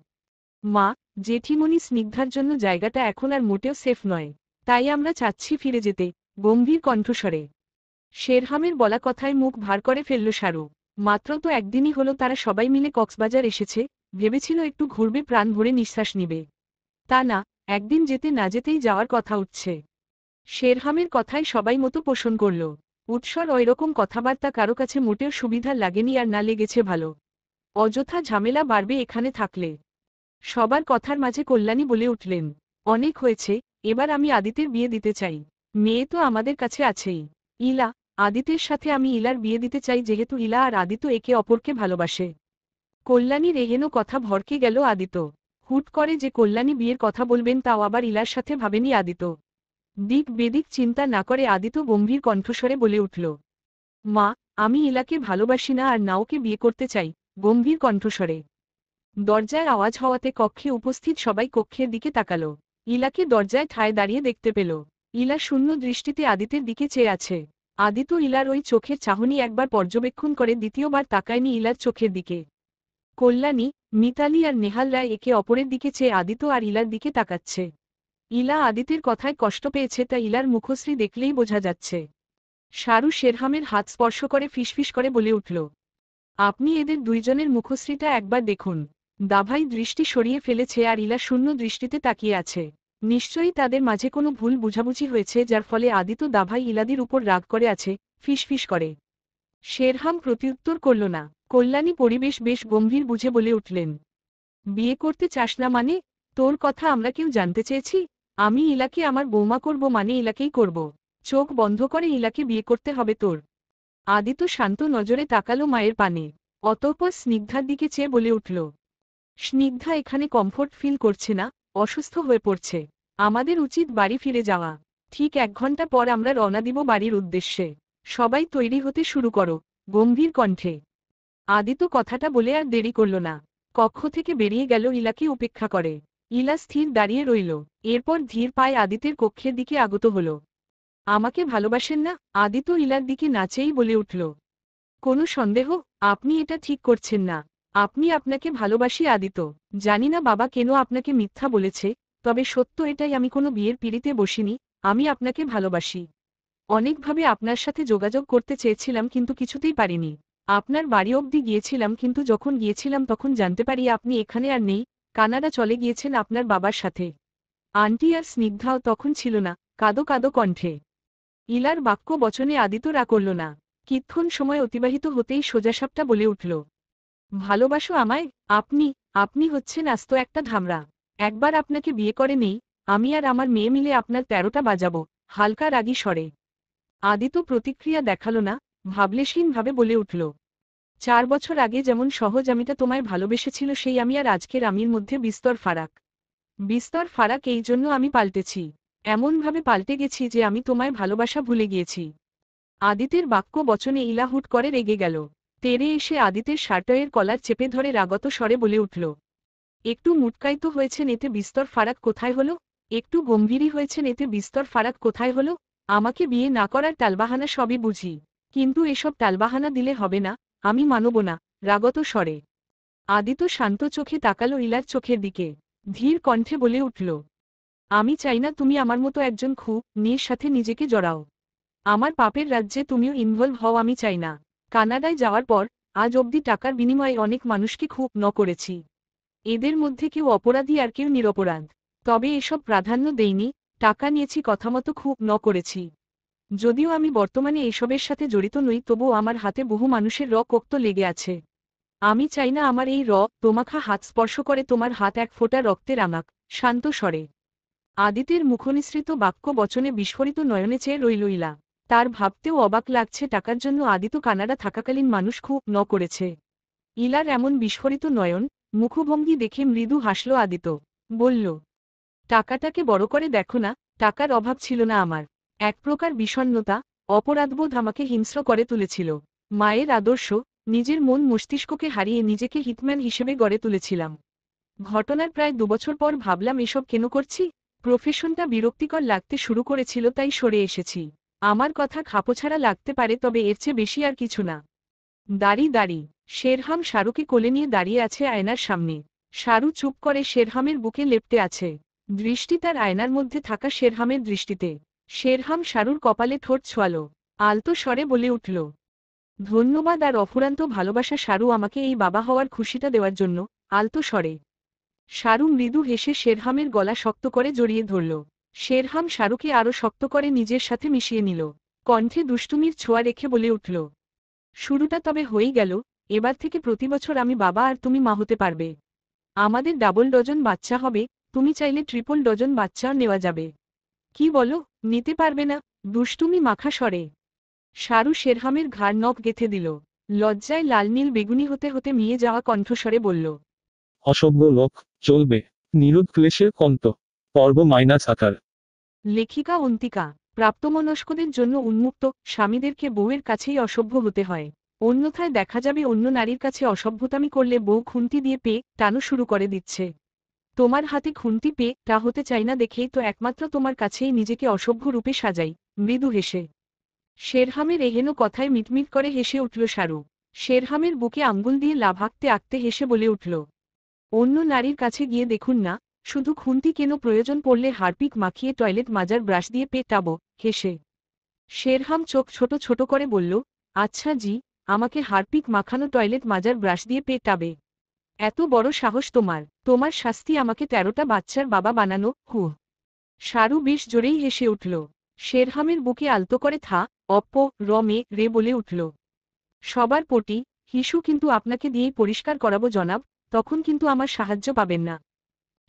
মা, জেঠিমণি স্নিগ্ধার জন্য জায়গাটা এখন আর মোটেও সেফ নয়। তাই আমরা চাচ্ছি ফিরে যেতে, গম্ভীর কণ্ঠস্বরে। শেরহামের বলা কথায় মুখ ভার করে ফেলল শারু। মাত্র তো একদিনই হলো তারা সবাই মিলে কক্সবাজার এসেছে, ভেবেছিল একটু ঘুরবে, প্রাণ ভরে নিঃশ্বাস নিবে। তা না, একদিন যেতে না যেতেই যাওয়ার কথা উঠছে। শেরহামের কথায় সবাই মতো পোষণ করল। উৎসর ওইরকম কথাবার্তা কারো কাছে মোটেও সুবিধা লাগেনি, আর না লেগেছে ভালো। অযথা ঝামেলা বাড়বে এখানে থাকলে। সবার কথার মাঝে কল্যাণী বলে উঠলেন, অনেক হয়েছে, এবার আমি আদিতের বিয়ে দিতে চাই। মেয়ে তো আমাদের কাছে আছেই। ইলা, আদিতের সাথে আমি ইলার বিয়ে দিতে চাই, যেহেতু ইলা আর আদিত একে অপরকে ভালোবাসে। কল্যাণীর এহেন কথা ভরকে গেল আদিত। হুট করে যে কল্যাণী বিয়ের কথা বলবেন তাও আবার ইলার সাথে ভাবেনি আদিত। দিক বেদিক চিন্তা না করে আদিত গম্ভীর কণ্ঠস্বরে বলে উঠল, মা, আমি ইলাকে ভালোবাসি না, আর না ওকে বিয়ে করতে চাই। গম্ভীর কণ্ঠস্বরে। দরজায় আওয়াজ হওয়াতে কক্ষে উপস্থিত সবাই কক্ষের দিকে তাকাল। ইলাকে দরজায় ঠায় দাঁড়িয়ে দেখতে পেল। ইলা শূন্য দৃষ্টিতে আদিতের দিকে চেয়ে আছে। আদিত ইলার ওই চোখের চাহনি একবার পর্যবেক্ষণ করে দ্বিতীয়বার তাকায়নি ইলার চোখের দিকে। কল্যাণী, মিতালি আর নেহাল রায় একে অপরের দিকে চেয়ে আদিত আর ইলার দিকে তাকাচ্ছে। ইলা আদিতের কথায় কষ্ট পেয়েছে, তা ইলার মুখশ্রী দেখলেই বোঝা যাচ্ছে। শারু শেরহামের হাত স্পর্শ করে ফিসফিস করে বলে উঠল, আপনি এদের দুইজনের মুখশ্রীটা একবার দেখুন। দাভাই দৃষ্টি সরিয়ে ফেলেছে আর ইলা শূন্য দৃষ্টিতে তাকিয়ে আছে। নিশ্চয়ই তাদের মাঝে কোনো ভুল বুঝাবুঝি হয়েছে, যার ফলে আদিত দাভাই ইলাদির উপর রাগ করে আছে, ফিসফিস করে। শেরহাম প্রত্যুত্তর করল না। কল্যাণী পরিবেশ বেশ গম্ভীর বুঝে বলে উঠলেন, বিয়ে করতে চাস না মানে? তোর কথা আমরা কেউ জানতে চেয়েছি? আমি ইলাকে আমার বৌমা করব মানে ইলাকেই করব। চোখ বন্ধ করে ইলাকে বিয়ে করতে হবে তোর। আদিত শান্ত নজরে তাকালো মায়ের পানে। অতঃপর স্নিগ্ধার দিকে চেয়ে বলে উঠল, স্নিগ্ধা এখানে কমফোর্ট ফিল করছে না, অসুস্থ হয়ে পড়ছে। আমাদের উচিত বাড়ি ফিরে যাওয়া। ঠিক 1 ঘন্টা পর আমরা রওনা দিব বাড়ির উদ্দেশ্যে। সবাই তৈরি হতে শুরু করো। গম্ভীর কণ্ঠে আদিত কথাটা বলে আর দেরি করল না। কক্ষ থেকে বেরিয়ে গেল ইলাকে উপেক্ষা করে। ইলা স্থির দাঁড়িয়ে রইল। এরপর ধীর পায়ে আদিতের কক্ষের দিকে আগত হল। আমাকে ভালোবাসেন না? আদিত ইলার দিকে নাচেই বলে উঠল, কোনো সন্দেহ? আপনি এটা ঠিক করছেন না। আপনি আপনাকে ভালোবাসি আদিত। জানি না বাবা কেন আপনাকে মিথ্যা বলেছে, তবে সত্য এটাই, আমি কোনো বিয়ের পিঁড়িতে বসিনি। আমি আপনাকে ভালোবাসি। অনেকভাবে আপনার সাথে যোগাযোগ করতে চেয়েছিলাম, কিন্তু কিছুতেই পারিনি। আপনার বাড়ি অবধি গিয়েছিলাম, কিন্তু যখন গিয়েছিলাম তখন জানতে পারি আপনি এখানে আর নেই, কানাডা চলে গিয়েছেন আপনার বাবার সাথে। আন্টি আর স্নিগ্ধাও তখন ছিল না। কাঁদো কাঁদো কণ্ঠে ইলার বাক্য বচনে আদিত রাগ করল না। কিক্ষণ সময় অতিবাহিত হতেই সোজাসাপটা বলে উঠল, ভালোবাসো আমায়? আপনি আপনি হচ্ছেন আস্ত একটা ধামরা। একবার আপনাকে বিয়ে করে নেই, আমি আর আমার মেয়ে মিলে আপনার 13টা বাজাবো। হালকা রাগী স্বরে আদিত প্রতিক্রিয়া দেখাল না, ভাবলেশহীনভাবে বলে উঠল, 4 বছর আগে যেমন সহজ আমিটা তোমায় ভালোবেসেছিল, সেই আমি আর আজকের আমির মধ্যে বিস্তর ফারাক। বিস্তর ফারাক, এই জন্য আমি পাল্টেছি। এমনভাবে পাল্টে গেছি যে আমি তোমায় ভালোবাসা ভুলে গিয়েছি। আদিতের বাক্য বচনে ইলা হুট করে রেগে গেল। তেরে এসে আদিতের শার্টের কলার চেপে ধরে রাগত স্বরে বলে উঠল, একটু মুটকাইতো হয়েছেন এতে বিস্তর ফারাক কোথায় হলো? একটু গম্ভীরই হয়েছেন এতে বিস্তর ফারাক কোথায় হলো? আমাকে বিয়ে না করার টালবাহানা সবই বুঝি, কিন্তু এসব টালবাহানা দিলে হবে না। আমি মানব না। রাগত স্বরে আদিত শান্ত চোখে তাকালো ইলার চোখের দিকে। ধীর কণ্ঠে বলে উঠল, আমি চাই না তুমি আমার মতো একজন খুনির সাথে নিজেকে জড়াও। আমার পাপের রাজ্যে তুমিও ইনভলভ হও আমি চাই না। কানাডায় যাওয়ার পর আজ অবধি টাকার বিনিময়ে অনেক মানুষকে খুন করেছি। এদের মধ্যে কেউ অপরাধী আর কেউ নিরপরাধ। তবে এসব প্রাধান্য দেইনি। টাকা নিয়েছি, কথামতো খুন করেছি। যদিও আমি বর্তমানে এসবের সাথে জড়িত নই, তবুও আমার হাতে বহু মানুষের রক্ত লেগে আছে। আমি চাই না আমার এই তোমাখা হাত স্পর্শ করে তোমার হাত এক ফোঁটা রক্তে রাঙাক। শান্ত স্বরে আদিতের মুখনিসৃত বাক্য বচনে বিস্ফোরিত নয়নে চেয়ে রইল ইলা। তার ভাবতেও অবাক লাগছে, টাকার জন্য আদিত কানাডা থাকাকালীন মানুষ খুন করেছে। ইলার এমন বিস্ফোরিত নয়ন, মুখভঙ্গি দেখে মৃদু হাসল আদিত। বলল, টাকাটাকে বড় করে দেখো না। টাকার অভাব ছিল না আমার। এক প্রকার বিষণ্ণতা, অপরাধবোধ আমাকে হিংস্র করে তুলেছিল। মায়ের আদর্শ, নিজের মন মস্তিষ্ককে হারিয়ে নিজেকে হিটম্যান হিসেবে গড়ে তুলেছিলাম। ঘটনার প্রায় 2 বছর পর ভাবলাম এসব কেন করছি। প্রফেশনটা বিরক্তিকর লাগতে শুরু করেছিল, তাই সরে এসেছি। আমার কথা খাপোছাড়া লাগতে পারে, তবে এর চেয়ে বেশি আর কিছু না। দাড়ি দাড়ি। শেরহাম শাহরুখকে কোলে নিয়ে দাঁড়িয়ে আছে আয়নার সামনে। শাহরু চুপ করে শেরহামের বুকে লেপ্টে আছে। দৃষ্টি তার আয়নার মধ্যে থাকা শেরহামের দৃষ্টিতে। শেরহাম শাহরুর কপালে ঠোঁট ছোঁয়ালো। আলতো স্বরে বলে উঠল, ধন্যবাদ আর অফুরান্ত ভালোবাসা শাহরু, আমাকে এই বাবা হওয়ার খুশিটা দেওয়ার জন্য। আলতো স্বরে। শাহরু মৃদু হেসে শেরহামের গলা শক্ত করে জড়িয়ে ধরল। শেরহাম শাহরুকে আরো শক্ত করে নিজের সাথে মিশিয়ে নিল। কণ্ঠে দুষ্টুমির ছোঁয়া রেখে বলে উঠল, শুরুটা তবে হয়েই গেল। এবার থেকে প্রতি বছর আমি বাবা আর তুমি মা হতে পারবে। আমাদের ডাবল ডজন বাচ্চা হবে, তুমি চাইলে ট্রিপল ডজন বাচ্চাও নেওয়া যাবে। কি বলো, নিতে পারবে না? দুষ্টুমি মাখা স্বরে শাহরু শেরহামের ঘাড় নখ গেঁথে দিল। লজ্জায় লাল নীল বেগুনি হতে হতে মিয়ে যাওয়া কণ্ঠস্বরে বলল, অসভ্য লোক। চলবে। নিরুদ ক্লেশের কন্ত। পর্ব -18। লেখিকা অন্তিকা। প্রাপ্তমনস্কদের জন্য উন্মুক্ত। স্বামীদেরকে বউয়ের কাছেই অসভ্য হতে হয়, অন্যথায় দেখা যাবে অন্য নারীর কাছে অসভ্যতামি করলে বউ খুন্তি দিয়ে টানো শুরু করে দিচ্ছে। তোমার হাতে খুন্তি তা হতে চাই না দেখেই তো একমাত্র তোমার কাছেই নিজেকে অসভ্য রূপে সাজাই। মৃদু হেসে শেরহামের এহেন কথায় মিটমিট করে হেসে উঠল শাহরু। শেরহামের বুকে আঙ্গুল দিয়ে লাভ আঁকতে আঁকতে হেসে বলে উঠল, অন্য নারীর কাছে গিয়ে দেখুন না, শুধু খুন্তি কেন, প্রয়োজন পড়লে হারপিক মাখিয়ে টয়লেট মাজার ব্রাশ দিয়ে টাবো। হেসে শেরহাম চোখ ছোট ছোট করে বলল, আচ্ছা জি, আমাকে হারপিক মাখানো টয়লেট মাজার ব্রাশ দিয়ে টাবে? এত বড় সাহস তোমার! তোমার শাস্তি আমাকে 13টা বাচ্চার বাবা বানানো। হু। শাহরু বেশ জোরেই হেসে উঠল। শেরহামের বুকে আলতো করে থা অপ্প রমে রে বলে উঠল, সবার পটি হিসু কিন্তু আপনাকে দিয়েই পরিষ্কার করাবো জনাব, তখন কিন্তু আমার সাহায্য পাবেন না।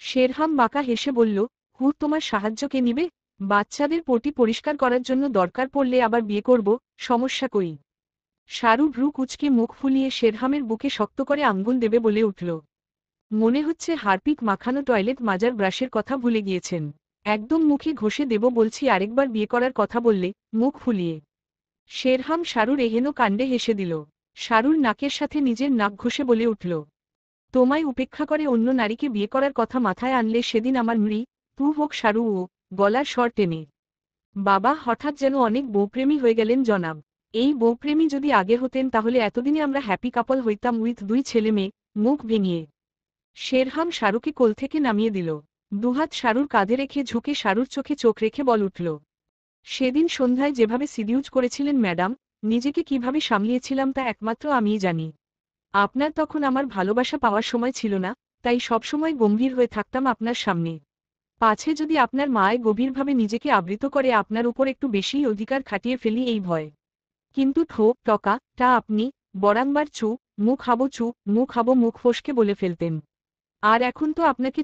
শেরহাম বাঁকা হেসে বলল, তোমার সাহায্য কে নিবে? বাচ্চাদের পটি পরিষ্কার করার জন্য দরকার পড়লে আবার বিয়ে করব, সমস্যা কই? শাহরু ভ্রু কুঁচকে মুখ ফুলিয়ে শেরহামের বুকে শক্ত করে আঙ্গুল দেবে বলে উঠল। মনে হচ্ছে হারপিক মাখানো টয়লেট মাজার ব্রাশের কথা ভুলে গিয়েছেন। একদম মুখে ঘষে দেব বলছি, আরেকবার বিয়ে করার কথা বললে মুখ ফুলিয়ে। শেরহাম শাহরুর এহেন কাণ্ডে হেসে দিল। শাহরুর নাকের সাথে নিজের নাক ঘষে বলে উঠল, তোমায় উপেক্ষা করে অন্য নারীকে বিয়ে করার কথা মাথায় আনলে সেদিন আমার তু হোক শাহরু। ও গলার স্বর টেনে বাবা হঠাৎ যেন অনেক বউপ্রেমী হয়ে গেলেন জনাব। এই বউপ্রেমী যদি আগে হতেন তাহলে এতদিনে আমরা হ্যাপি কাপল হইতাম উইথ 2 ছেলে মেয়ে। মুখ ভেঙিয়ে শেরহাম শাহরুকে কোল থেকে নামিয়ে দিল। দুহাত শাহরুর কাঁধে রেখে ঝুঁকে শাহরুর চোখে চোখ রেখে বল উঠল, সেদিন সন্ধ্যায় যেভাবে সিডিউজ করেছিলেন ম্যাডাম, নিজেকে কিভাবে সামলিয়েছিলাম তা একমাত্র আমিই জানি। আপনার তখন আমার ভালোবাসা পাওয়ার সময় ছিল না, তাই সবসময় গম্ভীর হয়ে থাকতাম আপনার সামনে। পাছে যদি আপনার মায় গভীরভাবে নিজেকে আবৃত করে আপনার উপর একটু বেশিই অধিকার খাটিয়ে ফেলি এই ভয়। কিন্তু টা আপনি বরাংবার মুখ হাবো মুখ ফসকে বলে ফেলতেন। আর এখন তো আপনাকে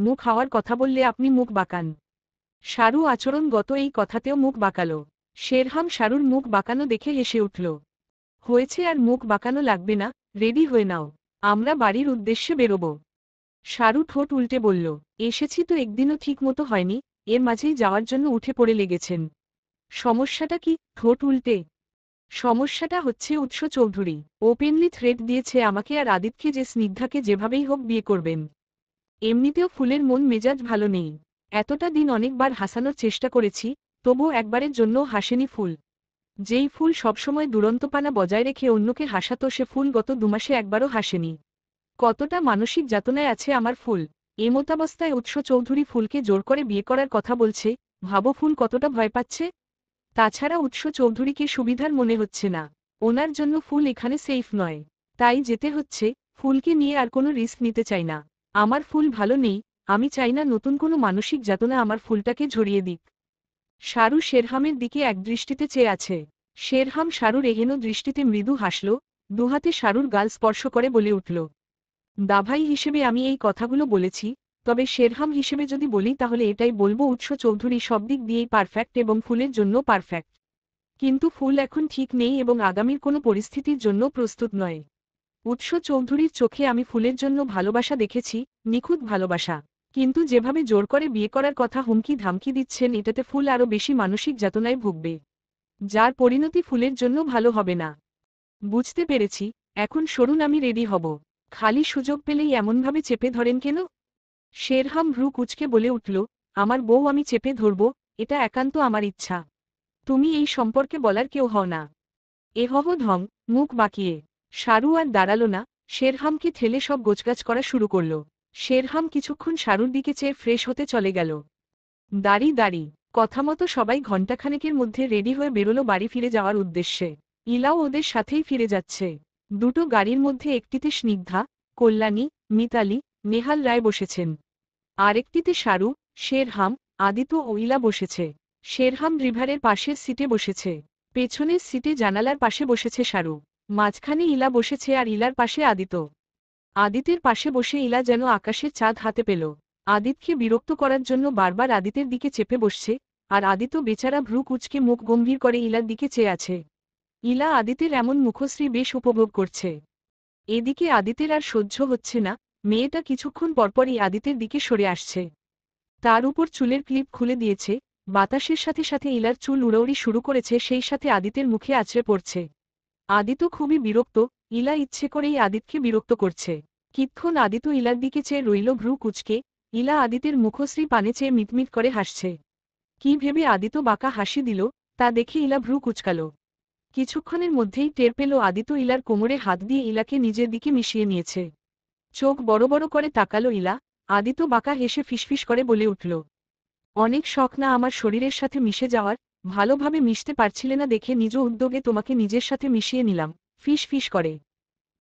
মুখ হাওয়ার কথা বললে আপনি মুখ বাঁকান। শাহরু আচরণগত এই কথাতেও মুখ বাঁকালো। শেরহাম শাহরুর মুখ বাঁকানো দেখে হেসে উঠল, হয়েছে আর মুখ বাঁকানো লাগবে না, রেডি হয়ে নাও, আমরা বাড়ির উদ্দেশ্যে বেরোব। শাহরু ঠোঁট উল্টে বলল, এসেছি তো একদিনও ঠিক মতো হয়নি, এর মাঝেই যাওয়ার জন্য উঠে পড়ে লেগেছেন। সমস্যাটা কি? ঠোঁট উল্টে সমস্যাটা হচ্ছে উৎস চৌধুরী ওপেনলি থ্রেট দিয়েছে আমাকে আর আদিতকে যে স্নিগ্ধাকে যেভাবেই হোক বিয়ে করবেন। এমনিতেও ফুলের মন মেজাজ ভালো নেই। এতটা দিন অনেকবার হাসানোর চেষ্টা করেছি, তবুও একবারের জন্য হাসেনি ফুল। যেই ফুল সবসময় দুরন্তপানা বজায় রেখে অন্যকে হাসাতো সে ফুল গত 2 মাসে একবারও হাসেনি। কতটা মানসিক যাতনায় আছে আমার ফুল। এমতাবস্থায় উৎস চৌধুরী ফুলকে জোর করে বিয়ে করার কথা বলছে, ভাবো ফুল কতটা ভয় পাচ্ছে। তাছাড়া উৎস চৌধুরীকে সুবিধার মনে হচ্ছে না। ওনার জন্য ফুল এখানে সেফ নয়, তাই যেতে হচ্ছে। ফুলকে নিয়ে আর কোনো রিস্ক নিতে চাই না। আমার ফুল ভালো নেই, আমি চাই না নতুন কোনো মানসিক যাতনা আমার ফুলটাকে ঝরিয়ে দিক। শাহরু শেরহামের দিকে একদৃষ্টিতে চেয়ে আছে। শেরহাম শাহরুর এহেন দৃষ্টিতে মৃদু হাসল, দুহাতে শাহরুর গাল স্পর্শ করে বলে উঠল, দাভাই হিসেবে আমি এই কথাগুলো বলেছি, তবে শেরহাম হিসেবে যদি বলি তাহলে এটাই বলবো, উৎস চৌধুরী সব দিক দিয়েই পারফেক্ট এবং ফুলের জন্য পারফেক্ট। কিন্তু ফুল এখন ঠিক নেই এবং আগামীর কোনো পরিস্থিতির জন্য প্রস্তুত নয়। উৎস চৌধুরীর চোখে আমি ফুলের জন্য ভালোবাসা দেখেছি, নিখুঁত ভালোবাসা। কিন্তু যেভাবে জোর করে বিয়ে করার কথা হুমকি ধামকি দিচ্ছেন, এটাতে ফুল আরও বেশি মানসিক যাতনায় ভুগবে, যার পরিণতি ফুলের জন্য ভালো হবে না। বুঝতে পেরেছি, এখন সরুন, আমি রেডি হব। খালি সুযোগ পেলেই এমনভাবে চেপে ধরেন কেন? শেরহাম ভ্রু কুঁচকে বলে উঠল, আমার বউ আমি চেপে ধরব, এটা একান্ত আমার ইচ্ছা। তুমি এই সম্পর্কে বলার কেউ হও না। এহব ঢং, মুখ বাঁকিয়ে। শারু আর দাঁড়ালো না, শেরহামকে ঠেলে সব গোছগাছ করা শুরু করল। শেরহাম কিছুক্ষণ শারুর দিকে চেয়ে ফ্রেশ হতে চলে গেল। দাড়ি দাড়ি, কথামতো সবাই ঘণ্টাখানেকের মধ্যে রেডি হয়ে বেরোলো বাড়ি ফিরে যাওয়ার উদ্দেশ্যে। ইলাও ওদের সাথেই ফিরে যাচ্ছে। দুটো গাড়ির মধ্যে একটিতে স্নিগ্ধা, কল্যাণী, মিতালি, নেহাল রায় বসেছেন। আরেকটিতে শারু, শেরহাম, আদিত্য ও ইলা বসেছে। শেরহাম ড্রিভারের পাশের সিটে বসেছে। পেছনের সিটে জানালার পাশে বসেছে শারু। মাঝখানে ইলা বসেছে আর ইলার পাশে আদিত্য। আদিতের পাশে বসে ইলা যেন আকাশের চাঁদ হাতে পেল। আদিতকে বিরক্ত করার জন্য বারবার আদিতের দিকে চেপে বসছে, আর আদিত্য বেচারা ভ্রু কুঁচকে মুখ গম্ভীর করে ইলার দিকে চেয়ে আছে। ইলা আদিতের এমন মুখশ্রী বেশ উপভোগ করছে। এদিকে আদিতের আর সহ্য হচ্ছে না, মেয়েটা কিছুক্ষণ পরপরই আদিতের দিকে সরে আসছে। তার উপর চুলের ক্লিপ খুলে দিয়েছে, বাতাসের সাথে সাথে ইলার চুল উড়াউড়ি শুরু করেছে, সেই সাথে আদিতের মুখে আছড়ে পড়ছে। আদিত্য খুবই বিরক্ত, ইলা ইচ্ছে করেই আদিতকে বিরক্ত করছে। কিতক্ষণ আদিত্য ইলার দিকে চেয়ে রইল ভ্রু কুঁচকে, ইলা আদিতের মুখশ্রী পানে চেয়ে মিটমিট করে হাসছে। কি ভেবে আদিত্য বাঁকা হাসি দিল, তা দেখে ইলা ভ্রু কুঁচকাল। কিছুক্ষণের মধ্যেই টের পেল আদিত্য ইলার কোমরে হাত দিয়ে ইলাকে নিজের দিকে মিশিয়ে নিয়েছে। চোখ বড় বড় করে তাকালো ইলা, আদিত্য বাঁকা হেসে ফিসফিস করে বলে উঠল, অনেক শখ না আমার শরীরের সাথে মিশে যাওয়ার, ভালোভাবে মিশতে পারছিলে না দেখে নিজ উদ্যোগে তোমাকে নিজের সাথে মিশিয়ে নিলাম, ফিস ফিস করে।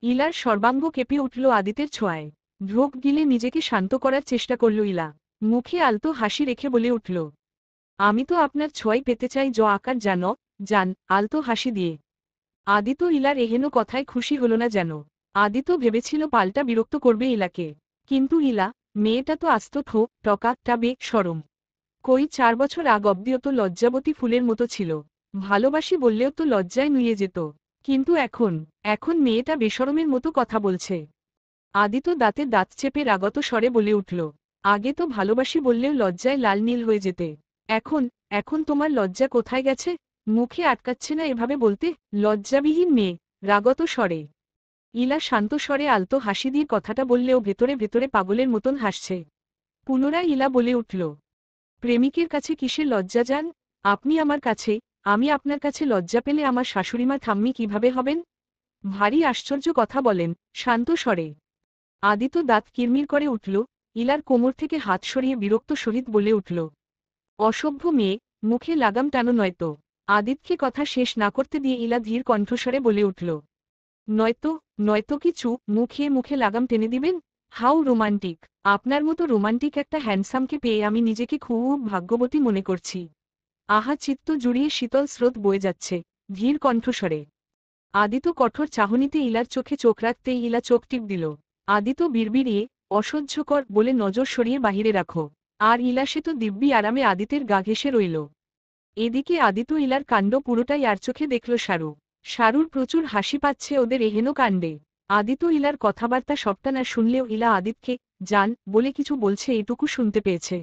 ইলার সর্বাঙ্গ কেঁপে উঠল আদিতের ছোঁয়ায়। ঢোক গিলে নিজেকে শান্ত করার চেষ্টা করল ইলা। মুখে আলতো হাসি রেখে বলে উঠল, আমি তো আপনার ছোঁয়াই পেতে চাই আকার জান আলতো হাসি দিয়ে। আদিত্য ইলার এহেন কথায় খুশি হল না যেন। আদিত্য ভেবেছিল পাল্টা বিরক্ত করবে ইলাকে। কিন্তু ইলা, মেয়েটা তো আস্ত টকা সরম। কই 4 বছর আগ অব্দিও তো লজ্জাবতী ফুলের মতো ছিল। ভালোবাসি বললেও তো লজ্জায় নুয়ে যেত। কিন্তু এখন মেয়েটা বেশরমের মতো কথা বলছে। আদিত্য দাঁতে দাঁত চেপে রাগত স্বরে বলে উঠল, আগে তো ভালোবাসি বললেও লজ্জায় লাল নীল হয়ে যেতে। এখন তোমার লজ্জা কোথায় গেছে? মুখে আটকাচ্ছে না এভাবে বলতে? লজ্জাবিহীন মেয়ে। রাগত স্বরে ইলা শান্ত স্বরে আলতো হাসি দিয়ে কথাটা বললেও ভেতরে ভেতরে পাগলের মতন হাসছে। পুনরায় ইলা বলে উঠল, প্রেমিকের কাছে কিসের লজ্জা যান? আপনি আমার কাছে, আমি আপনার কাছে লজ্জা পেলে আমার শাশুড়িমা ঠাম্মি কিভাবে হবেন? ভারী আশ্চর্য কথা বলেন, শান্ত স্বরে। আদিত্য দাঁত কিরমির করে উঠল, ইলার কোমর থেকে হাত সরিয়ে বিরক্ত সহিত বলে উঠল, অসভ্য মেয়ে, মুখে লাগাম টানো নয়তো। আদিত্যকে কথা শেষ না করতে দিয়ে ইলা ধীর কণ্ঠস্বরে বলে উঠল, নয়তো কিছু মুখে লাগাম টেনে দিবেন? How romantic! আপনার মতো রোমান্টিক একটা হ্যান্ডসামকে পেয়ে আমি নিজেকে খুব ভাগ্যবতী মনে করছি। আহা, চিত্ত জুড়িয়ে শীতল স্রোত বয়ে যাচ্ছে। ধীর কণ্ঠস্বরে। আদিত্য কঠোর চাহনিতে ইলার চোখে চোখ রাখতেই ইলা চোখ টিপ দিল। আদিত্য বিড়বিড়িয়ে, অসহ্যকর বলে নজর সরিয়ে বাহিরে রাখো। আর ইলা সে তো দিব্যি আরামে আদিতের গা ঘেঁষে রইল। এদিকে আদিত্য ইলার কাণ্ড পুরোটাই আর চোখে দেখল শারু। শারুর প্রচুর হাসি পাচ্ছে ওদের এহেন কাণ্ডে। আদিত্য ইলার কথাবার্তা সবটা না শুনলেও ইলা আদিতকে জান বলে কিছু বলছে এটুকু শুনতে পেয়েছে।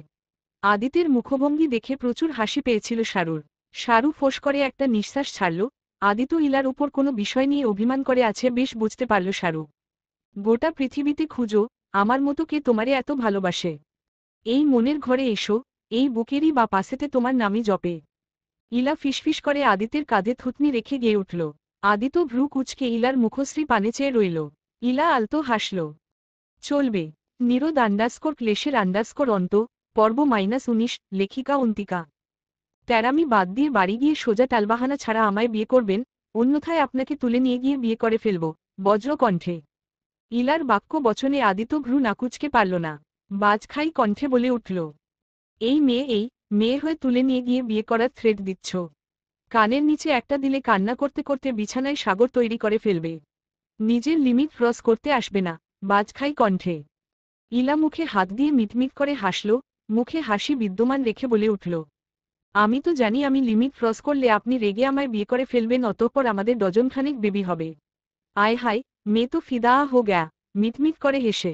আদিতের মুখভঙ্গি দেখে প্রচুর হাসি পেয়েছিল শারুর। শারু ফোঁস করে একটা নিঃশ্বাস ছাড়ল। আদিত্য ইলার উপর কোনো বিষয় নিয়ে অভিমান করে আছে বেশ বুঝতে পারল শারু। গোটা পৃথিবীতে খুঁজো, আমার মতো কে তোমারে এত ভালোবাসে। এই মনের ঘরে এসো, এই বুকেরই বা পাশেতে তোমার নামই জপে। ইলা ফিসফিস করে আদিতের কাঁধে থুতনি রেখে গিয়ে উঠল। আদিত্য ভ্রু কুঁচকে ইলার মুখশ্রী পানে চেয়ে রইল। ইলা আলতো হাসল। চলবে। নিরোদ ক্লেশের অন্ত, পর্ব -19, লেখিকা অন্তিকা। তেরামি বাদ দিয়ে বাড়ি গিয়ে সোজা টালবাহানা ছাড়া আমায় বিয়ে করবেন, অন্যথায় আপনাকে তুলে নিয়ে গিয়ে বিয়ে করে ফেলব, বজ্রকণ্ঠে। ইলার বাক্য বচনে আদিত্য ভ্রু নাকুচকে পারল না। বাজখাই কণ্ঠে বলে উঠল, এই মেয়ে হয়ে তুলে নিয়ে গিয়ে বিয়ে করার থ্রেট দিচ্ছ? কানের নিচে একটা দিলে কান্না করতে করতে বিছানায় সাগর তৈরি করে ফেলবে। নিজের লিমিট ক্রস করতে আসবে না। বাজখাই কণ্ঠে ইলা মুখে হাত দিয়ে মিটমিট করে হাসল, মুখে হাসি বিদ্যমান রেখে বলে উঠল, আমি তো জানি আমি লিমিট ক্রস করলে আপনি রেগে আমায় বিয়ে করে ফেলবেন, অতঃপর আমাদের ডজনখানেক বেবি হবে। আয় হায়, মেয়ে তো ফিদা হো গ্যা। মিটমিট করে হেসে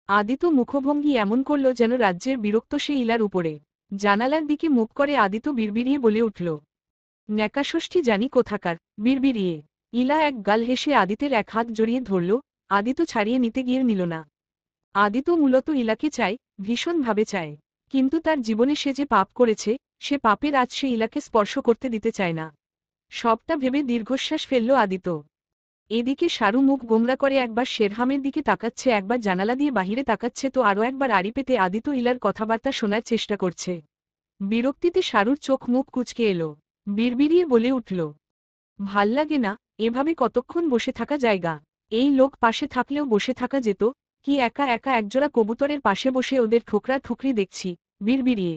আদিত্য মুখভঙ্গি এমন করল যেন রাজ্যের বিরক্ত সে ইলার উপরে। জানালার দিকে মুখ করে আদিত্য বিড়বিড়িয়ে বলে উঠল, ন্যাকাষষ্ঠী জানি কোথাকার, বিড়বিড়িয়ে। ইলা এক গাল হেসে আদিতের এক হাত জড়িয়ে ধরল। আদিত্য ছাড়িয়ে নিতে গিয়ে নিল না। আদিত্য মূলত ইলাকে চায়, ভীষণভাবে চায়। কিন্তু তার জীবনে সে যে পাপ করেছে, সে পাপের আজ সে ইলাকে স্পর্শ করতে দিতে চায় না। সবটা ভেবে দীর্ঘশ্বাস ফেলল আদিত্য। এদিকে শারু মুখ গোমরা করে একবার শেরহামের দিকে তাকাচ্ছে, একবার জানালা দিয়ে বাহিরে তাকাচ্ছে, তো আরও একবার আড়ি পেতে আদিত্য ইলার কথাবার্তা শোনার চেষ্টা করছে। বিরক্তিতে শারুর চোখ মুখ কুঁচকে এলো। বিড়বিড়িয়ে বলে উঠল, ভাল লাগে না এভাবে কতক্ষণ বসে থাকা জায়গা। এই লোক পাশে থাকলেও বসে থাকা যেত, কি একা একা একজোড়া কবুতরের পাশে বসে ওদের ঠোকরা ঠুকরি দেখছি। বিড়বিড়িয়ে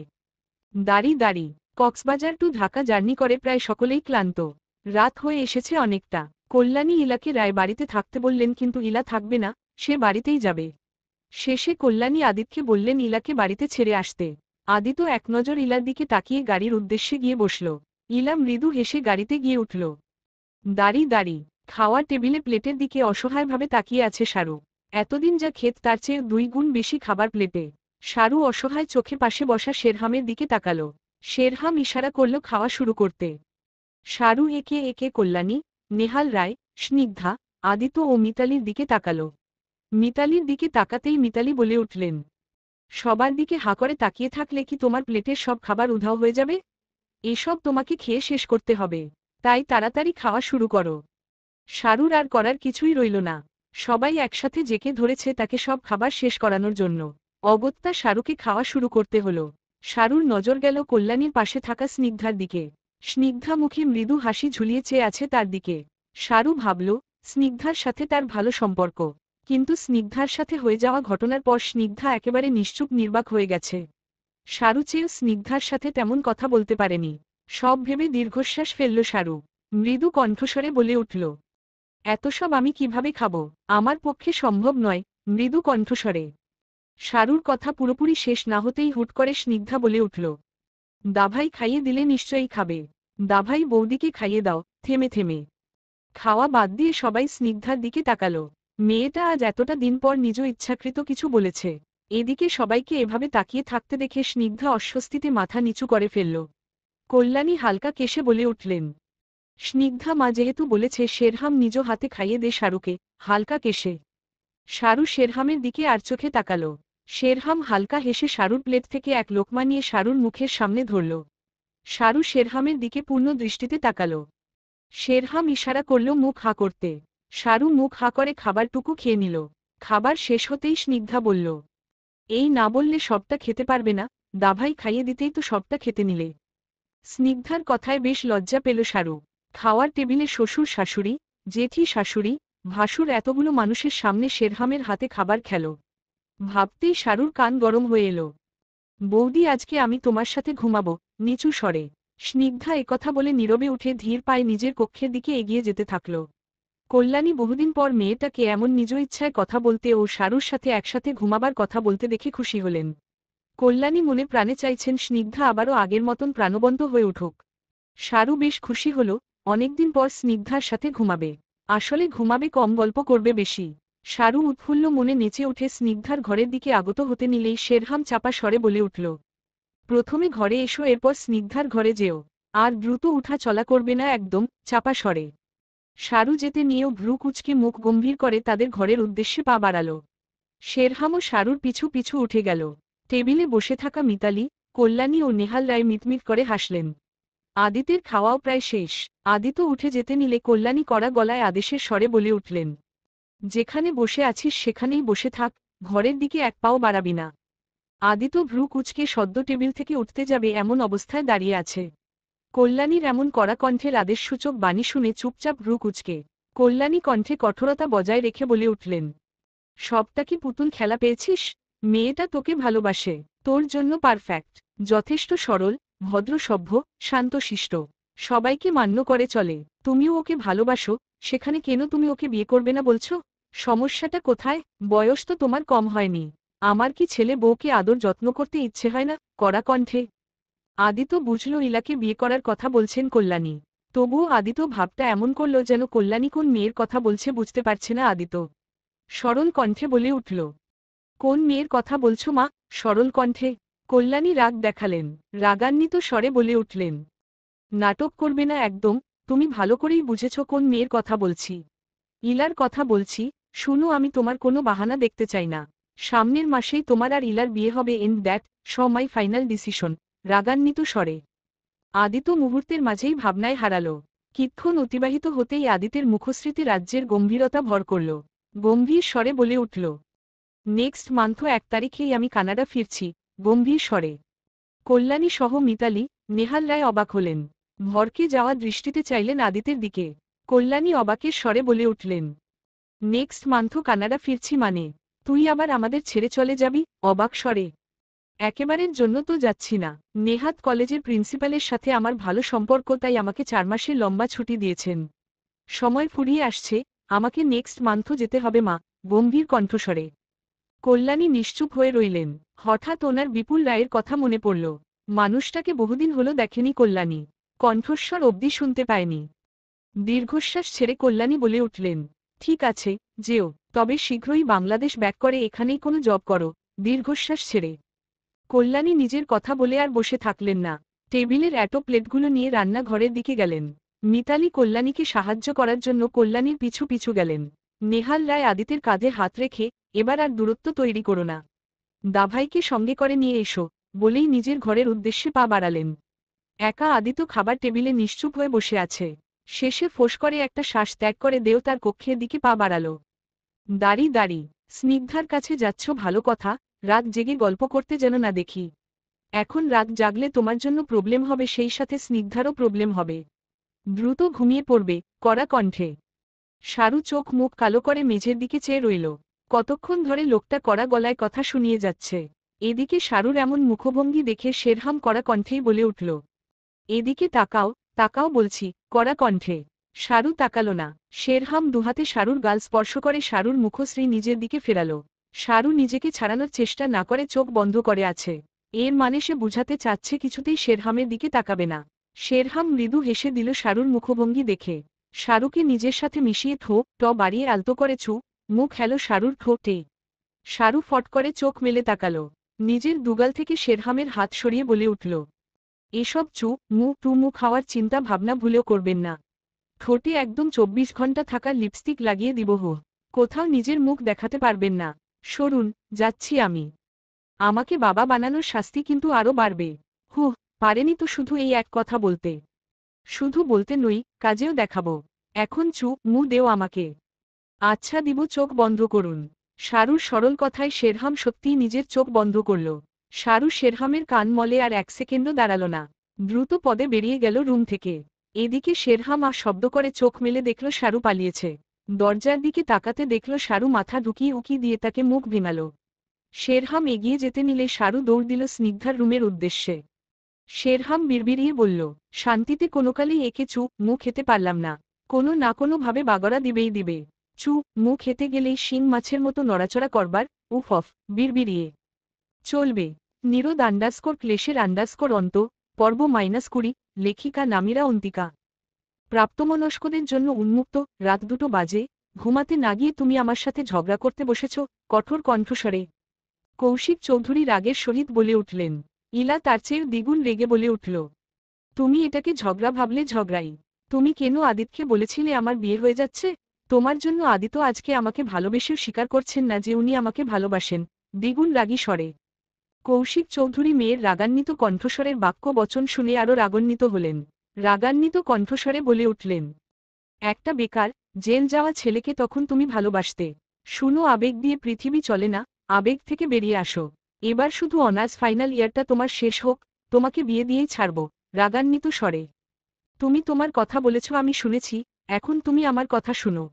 দাড়ি দাড়ি। কক্সবাজার টু ঢাকা জার্নি করে প্রায় সকলেই ক্লান্ত। রাত হয়ে এসেছে অনেকটা। কল্যাণী ইলাকে রায় বাড়িতে থাকতে বললেন, কিন্তু ইলা থাকবে না, সে বাড়িতেই যাবে। শেষে কল্যাণী আদিত্যকে বললেন ইলাকে বাড়িতে ছেড়ে আসতে। আদিত্য এক নজর ইলার দিকে তাকিয়ে গাড়ির উদ্দেশ্যে গিয়ে বসল। ইলা মৃদু হেসে গাড়িতে গিয়ে উঠল। দাড়ি দাড়ি। খাওয়ার টেবিলে প্লেটের দিকে অসহায়ভাবে তাকিয়ে আছে শারু। এতদিন যা খেত তার চেয়ে 2 গুণ বেশি খাবার প্লেটে। শারু অসহায় চোখে পাশে বসা শেরহামের দিকে তাকালো। শেরহাম ইশারা করল খাওয়া শুরু করতে। শারু একে একে কল্যাণী, নেহাল রায়, স্নিগ্ধা, আদিত্য ও মিতালির দিকে তাকালো। মিতালির দিকে তাকাতেই মিতালি বলে উঠলেন, সবার দিকে হাঁ করে তাকিয়ে থাকলে কি তোমার প্লেটের সব খাবার উধাও হয়ে যাবে? এসব তোমাকে খেয়ে শেষ করতে হবে, তাই তাড়াতাড়ি খাওয়া শুরু করো। শারুর আর করার কিছুই রইল না। সবাই একসাথে জেকে ধরেছে তাকে সব খাবার শেষ করানোর জন্য। অগত্যা শারুকে খাওয়া শুরু করতে হলো। শারুর নজর গেল কল্যাণীর পাশে থাকা স্নিগ্ধার দিকে। স্নিগ্ধা মুখে মৃদু হাসি ঝুলিয়ে চেয়ে আছে তার দিকে। শারু ভাবল, স্নিগ্ধার সাথে তার ভালো সম্পর্ক, কিন্তু স্নিগ্ধার সাথে হয়ে যাওয়া ঘটনার পর স্নিগ্ধা একেবারে নিশ্চুপ নির্বাক হয়ে গেছে। শারু চেয়েও স্নিগ্ধার সাথে তেমন কথা বলতে পারেনি। সব ভেবে দীর্ঘশ্বাস ফেলল শারু। মৃদু কণ্ঠস্বরে বলে উঠল, এত সব আমি কিভাবে খাবো? আমার পক্ষে সম্ভব নয়। মৃদু কণ্ঠস্বরে। শারুর কথা পুরোপুরি শেষ না হতেই হুট করে স্নিগ্ধা বলে উঠল, দাভাই খাইয়ে দিলে নিশ্চয়ই খাবে। দাভাই বৌদিকে খাইয়ে দাও। থেমে থেমে খাওয়া বাদ দিয়ে সবাই স্নিগ্ধার দিকে তাকালো। মেয়েটা আজ এতটা দিন পর নিজ ইচ্ছাকৃত কিছু বলেছে। এদিকে সবাইকে এভাবে তাকিয়ে থাকতে দেখে স্নিগ্ধা অস্বস্তিতে মাথা নিচু করে ফেলল। কল্যাণী হালকা কেশে বলে উঠলেন, স্নিগ্ধা মা যেহেতু বলেছে শেরহাম নিজ হাতে খাইয়ে দে শারুকে। হালকা কেশে শারু শেরহামের দিকে আর চোখে তাকালো। শেরহাম হালকা হেসে শারুর প্লেট থেকে এক লোকমা নিয়ে শারুর মুখের সামনে ধরল। শারু শেরহামের দিকে পূর্ণ দৃষ্টিতে তাকালো। শেরহাম ইশারা করল মুখ হাঁ করতে। শারু মুখ হাঁ করে খাবারটুকু খেয়ে নিল। খাবার শেষ হতেই স্নিগ্ধা বলল, এই না বললে সবটা খেতে পারবে না, দাভাই খাইয়ে দিতেই তো সবটা খেতে নিলে। স্নিগ্ধার কথায় বেশ লজ্জা পেল শারু। খাওয়ার টেবিলে শ্বশুর শাশুড়ি, জেঠি শাশুড়ি, ভাসুর এতগুলো মানুষের সামনে শেরহামের হাতে খাবার খেল। ভাবতেই শারুর কান গরম হয়ে এলো। বৌদি আজকে আমি তোমার সাথে ঘুমাবো। নিচু স্বরে স্নিগ্ধা একথা বলে নীরবে উঠে ধীর পায়ে নিজের কক্ষের দিকে এগিয়ে যেতে থাকল। কল্যাণী বহুদিন পর মেয়েটাকে এমন নিজ ইচ্ছায় কথা বলতে ও শারুর সাথে একসাথে ঘুমাবার কথা বলতে দেখে খুশি হলেন। কল্যাণী মনে প্রাণে চাইছেন স্নিগ্ধা আবারও আগের মতন প্রাণবন্ত হয়ে উঠুক। শারু বেশ খুশি হল, অনেকদিন পর স্নিগ্ধার সাথে ঘুমাবে। আসলে ঘুমাবে কম, গল্প করবে বেশি। শারু উৎফুল্ল মনে নেচে উঠে স্নিগ্ধার ঘরের দিকে আগত হতে নিলেই শেরহাম চাপা স্বরে বলে উঠল, প্রথমে ঘরে এসো, এরপর স্নিগ্ধার ঘরে যেও। আর দ্রুত উঠা চলা করবে না একদম। চাপা স্বরে শারু যেতে নিয়েও ভ্রু কুঁচকে মুখ গম্ভীর করে তাদের ঘরের উদ্দেশ্যে পা বাড়াল। শেরহামও শারুর পিছু পিছু উঠে গেল। টেবিলে বসে থাকা মিতালি, কল্যাণী ও নেহাল রায় মিটমিট করে হাসলেন। আদিতের খাওয়াও প্রায় শেষ। আদিত্য উঠে যেতে নিলে কল্যাণী কড়া গলায় আদেশের স্বরে বলে উঠলেন, যেখানে বসে আছিস সেখানেই বসে থাক, ঘরের দিকে এক পাও বাড়াবি না। আদিত্য ভ্রু কুঁচকে সদ্য টেবিল থেকে উঠতে যাবে এমন অবস্থায় দাঁড়িয়ে আছে। কল্যাণীর এমন কড়া কণ্ঠের আদেশসূচক বাণী শুনে চুপচাপ ভ্রু কুঁচকে কল্যাণী কণ্ঠে কঠোরতা বজায় রেখে বলে উঠলেন, সবটা কি পুতুল খেলা পেয়েছিস? মেয়েটা তোকে ভালোবাসে, তোর জন্য পারফেক্ট, যথেষ্ট সরল, ভদ্র, সভ্য, শান্তশিষ্ট, সবাইকে মান্য করে চলে। তুমিও ওকে ভালোবাসো, সেখানে কেন তুমি ওকে বিয়ে করবে না বলছো? সমস্যাটা কোথায়? বয়স তো তোমার কম হয়নি। আমার কি ছেলে বউকে আদর যত্ন করতে ইচ্ছে হয় না? কড়া কণ্ঠে আদিত্য বুঝল ইলাকে বিয়ে করার কথা বলছেন কল্যাণী। তবুও আদিত্য ভাবটা এমন করল যেন কল্যাণী কোন মেয়ের কথা বলছে বুঝতে পারছে না আদিত্য। সরল কণ্ঠে বলে উঠল, কোন মেয়ের কথা বলছো মা? সরল কণ্ঠে কল্যাণী রাগ দেখালেন। রাগান্বিত স্বরে বলে উঠলেন, নাটক করবে না একদম। তুমি ভালো করেই বুঝেছ কোন মেয়ের কথা বলছি। ইলার কথা বলছি। শুনো, আমি তোমার কোনো বাহানা দেখতে চাই না। সামনের মাসেই তোমার আর ইলার বিয়ে হবে, and that's my final decision. রাগান্বিত স্বরে আদিত্য মুহূর্তের মাঝেই ভাবনায় হারালো। কিক্ষণ অতিবাহিত হতেই আদিতের মুখশ্রীতে রাজ্যের গম্ভীরতা ভর করল। গম্ভীর স্বরে বলে উঠল, নেক্সট মান্থ 1 তারিখেই আমি কানাডা ফিরছি। গম্ভীর স্বরে। কল্যাণী সহ মিতালি, নেহাল রায় অবাক হলেন। ভরকে যাওয়া দৃষ্টিতে চাইলেন আদিতের দিকে। কল্যাণী অবাকের স্বরে বলে উঠলেন, নেক্সট মান্থ কানাডা ফিরছি মানে তুই আবার আমাদের ছেড়ে চলে যাবি? অবাক স্বরে। একেবারের জন্য তো যাচ্ছি না। নেহাত কলেজের প্রিন্সিপালের সাথে আমার ভালো সম্পর্ক, তাই আমাকে 4 মাসের লম্বা ছুটি দিয়েছেন। সময় ফুরিয়ে আসছে, আমাকে নেক্সট মান্থ যেতে হবে মা। গম্ভীর কণ্ঠস্বরে। কল্যাণী নিশ্চুপ হয়ে রইলেন। হঠাৎ ওনার বিপুল রায়ের কথা মনে পড়ল। মানুষটাকে বহুদিন হলো দেখেনি কল্যাণী। কণ্ঠস্বর অবধি শুনতে পায়নি। দীর্ঘশ্বাস ছেড়ে কল্যাণী বলে উঠলেন, ঠিক আছে, যেও, তবে শীঘ্রই বাংলাদেশ ব্যাক করে এখানেই কোনো জব করো। দীর্ঘশ্বাস ছেড়ে কল্যাণী নিজের কথা বলে আর বসে থাকলেন না। টেবিলের এটো প্লেটগুলো নিয়ে রান্নাঘরের দিকে গেলেন। মিতালি কল্যাণীকে সাহায্য করার জন্য কল্যাণীর পিছু পিছু গেলেন। নেহাল রায় আদিতের কাঁধে হাত রেখে, এবার আর দূরত্ব তৈরি করো না, দাভাইকে সঙ্গে করে নিয়ে এসো, বলেই নিজের ঘরের উদ্দেশ্যে পা বাড়ালেন। একা আদিত্য খাবার টেবিলে নিশ্চুপ হয়ে বসে আছে। শেষে ফোঁস করে একটা শ্বাস ত্যাগ করে দেও তার কক্ষের দিকে পা বাড়াল। দাঁড়ি দাঁড়ি, স্নিগ্ধার কাছে যাচ্ছ ভালো কথা, রাত জেগে গল্প করতে যেন না দেখি। এখন রাত জাগলে তোমার জন্য প্রবলেম হবে, সেই সাথে স্নিগ্ধারও প্রবলেম হবে। দ্রুত ঘুমিয়ে পড়বে। কড়া কণ্ঠে। শারু চোখ মুখ কালো করে মেঝের দিকে চেয়ে রইল। কতক্ষণ ধরে লোকটা কড়া গলায় কথা শুনিয়ে যাচ্ছে। এদিকে শারুর এমন মুখভঙ্গি দেখে শেরহাম কড়া কণ্ঠেই বলে উঠল, এদিকে তাকাও, তাকাও বলছি। কড়া কণ্ঠে। শারু তাকালো না। শেরহাম দুহাতে শারুর গাল স্পর্শ করে শারুর মুখশ্রী নিজের দিকে ফেরালো। শারু নিজেকে ছাড়ানোর চেষ্টা না করে চোখ বন্ধ করে আছে। এর মানে সে বুঝাতে চাচ্ছে কিছুতেই শেরহামের দিকে তাকাবে না। শেরহাম মৃদু হেসে দিল শারুর মুখভঙ্গি দেখে। শারুকে নিজের সাথে মিশিয়ে ঠোঁট বাড়িয়ে আলতো করে মুখ হেলো শারুর ঠোঁটে। শারু ফট করে চোখ মেলে তাকালো। নিজের দুগাল থেকে শেরহামের হাত সরিয়ে বলে উঠল, এসব টু খাওয়ার চিন্তা ভাবনা ভুলেও করবেন না। ঠোঁটে একদম 24 ঘন্টা থাকা লিপস্টিক লাগিয়ে দিব। কোথাও নিজের মুখ দেখাতে পারবেন না। সরুন, যাচ্ছি আমি। আমাকে বাবা বানানোর শাস্তি কিন্তু আরও বাড়বে। পারেনি তো শুধু এই এক কথা বলতে। শুধু বলতে নই, কাজেও দেখাবো। এখন দেও আমাকে। আচ্ছা দিব, চোখ বন্ধ করুন। শারুর সরল কথায় শেরহাম সত্যিই নিজের চোখ বন্ধ করল। শারু শেরহামের কান মলে আর 1 সেকেন্ডও দাঁড়াল না। দ্রুত পদে বেরিয়ে গেল রুম থেকে। এদিকে শেরহাম আর শব্দ করে চোখ মেলে দেখল শারু পালিয়েছে। দরজার দিকে তাকাতে দেখল শারু মাথা ঢুকিয়ে উকি দিয়ে তাকে মুখ ভিমাল। শেরহাম এগিয়ে যেতে নিলে শারু দৌড় দিল স্নিগ্ধার রুমের উদ্দেশ্যে। শেরহাম বিড়বিড়িয়ে বলল, শান্তিতে কোনোকালেই একে মুখ খেতে পারলাম না। কোনো না কোনো ভাবে বাগড়া দিবেই দিবে। মুখ খেতে গেলেই শিং মাছের মতো নড়াচড়া করবার। উফ, বিড়বিড়িয়ে চলবে। নিরোদ ক্লেশের অন্ত, পর্ব -20। লেখিকা নামিরা অন্তিকা। প্রাপ্তমনস্কদের জন্য উন্মুক্ত। রাত 2টো বাজে। ঘুমাতে না গিয়ে তুমি আমার সাথে ঝগড়া করতে বসেছ? কঠোর কণ্ঠস্বরে কৌশিক চৌধুরী রাগের সহিত বলে উঠলেন। ইলা তার চেয়েও দ্বিগুণ রেগে বলে উঠল, তুমি এটাকে ঝগড়া ভাবলে ঝগড়াই। তুমি কেন আদিতকে বলেছিলে আমার বিয়ে হয়ে যাচ্ছে? তোমার জন্য আদিত্য আজকে আমাকে ভালোবেসেও স্বীকার করছেন না যে উনি আমাকে ভালোবাসেন। দ্বিগুণ রাগী স্বরে কৌশিক চৌধুরী মেয়ের রাগান্বিত কণ্ঠস্বরের বাক্য বচন শুনে আরও রাগান্বিত হলেন। রাগান্বিত কণ্ঠস্বরে বলে উঠলেন, একটা বেকার, জেল যাওয়া ছেলেকে তখন তুমি ভালোবাসতে? শুনো, আবেগ দিয়ে পৃথিবী চলে না, আবেগ থেকে বেরিয়ে আসো। এবার শুধু অনার্স ফাইনাল ইয়ারটা তোমার শেষ হোক, তোমাকে বিয়ে দিয়েই ছাড়ব। রাগান্বিত স্বরে তুমি তোমার কথা বলেছ, আমি শুনেছি, এখন তুমি আমার কথা শুনো।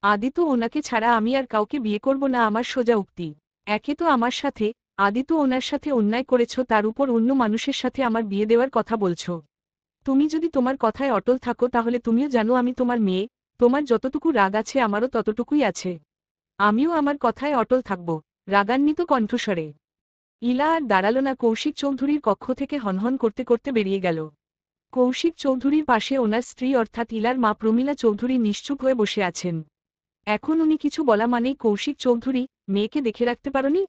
আদিত্য ওনাকে ছাড়া আমি আর কাউকে বিয়ে করব না, আমার সোজা উক্তি। একে তো আমার সাথে, আদিত্য ওনার সাথে অন্যায় করেছ, তার উপর অন্য মানুষের সাথে আমার বিয়ে দেওয়ার কথা বলছ। তুমি যদি তোমার কথায় অটল থাকো তাহলে তুমিও জানো আমি তোমার মেয়ে। তোমার যতটুকু রাগ আছে আমারও ততটুকুই আছে। আমিও আমার কথায় অটল থাকব। রাগান্বিত কণ্ঠস্বরে ইলা আর দাঁড়াল না, কৌশিক চৌধুরীর কক্ষ থেকে হনহন করতে করতে বেরিয়ে গেল। কৌশিক চৌধুরীর পাশে ওনার স্ত্রী অর্থাৎ ইলার মা প্রমীলা চৌধুরী নিশ্চুপ হয়ে বসে আছেন। এখন উনি কিছু বলা মানেই কৌশিক চৌধুরী, মেয়েকে দেখে রাখতে পারোনি?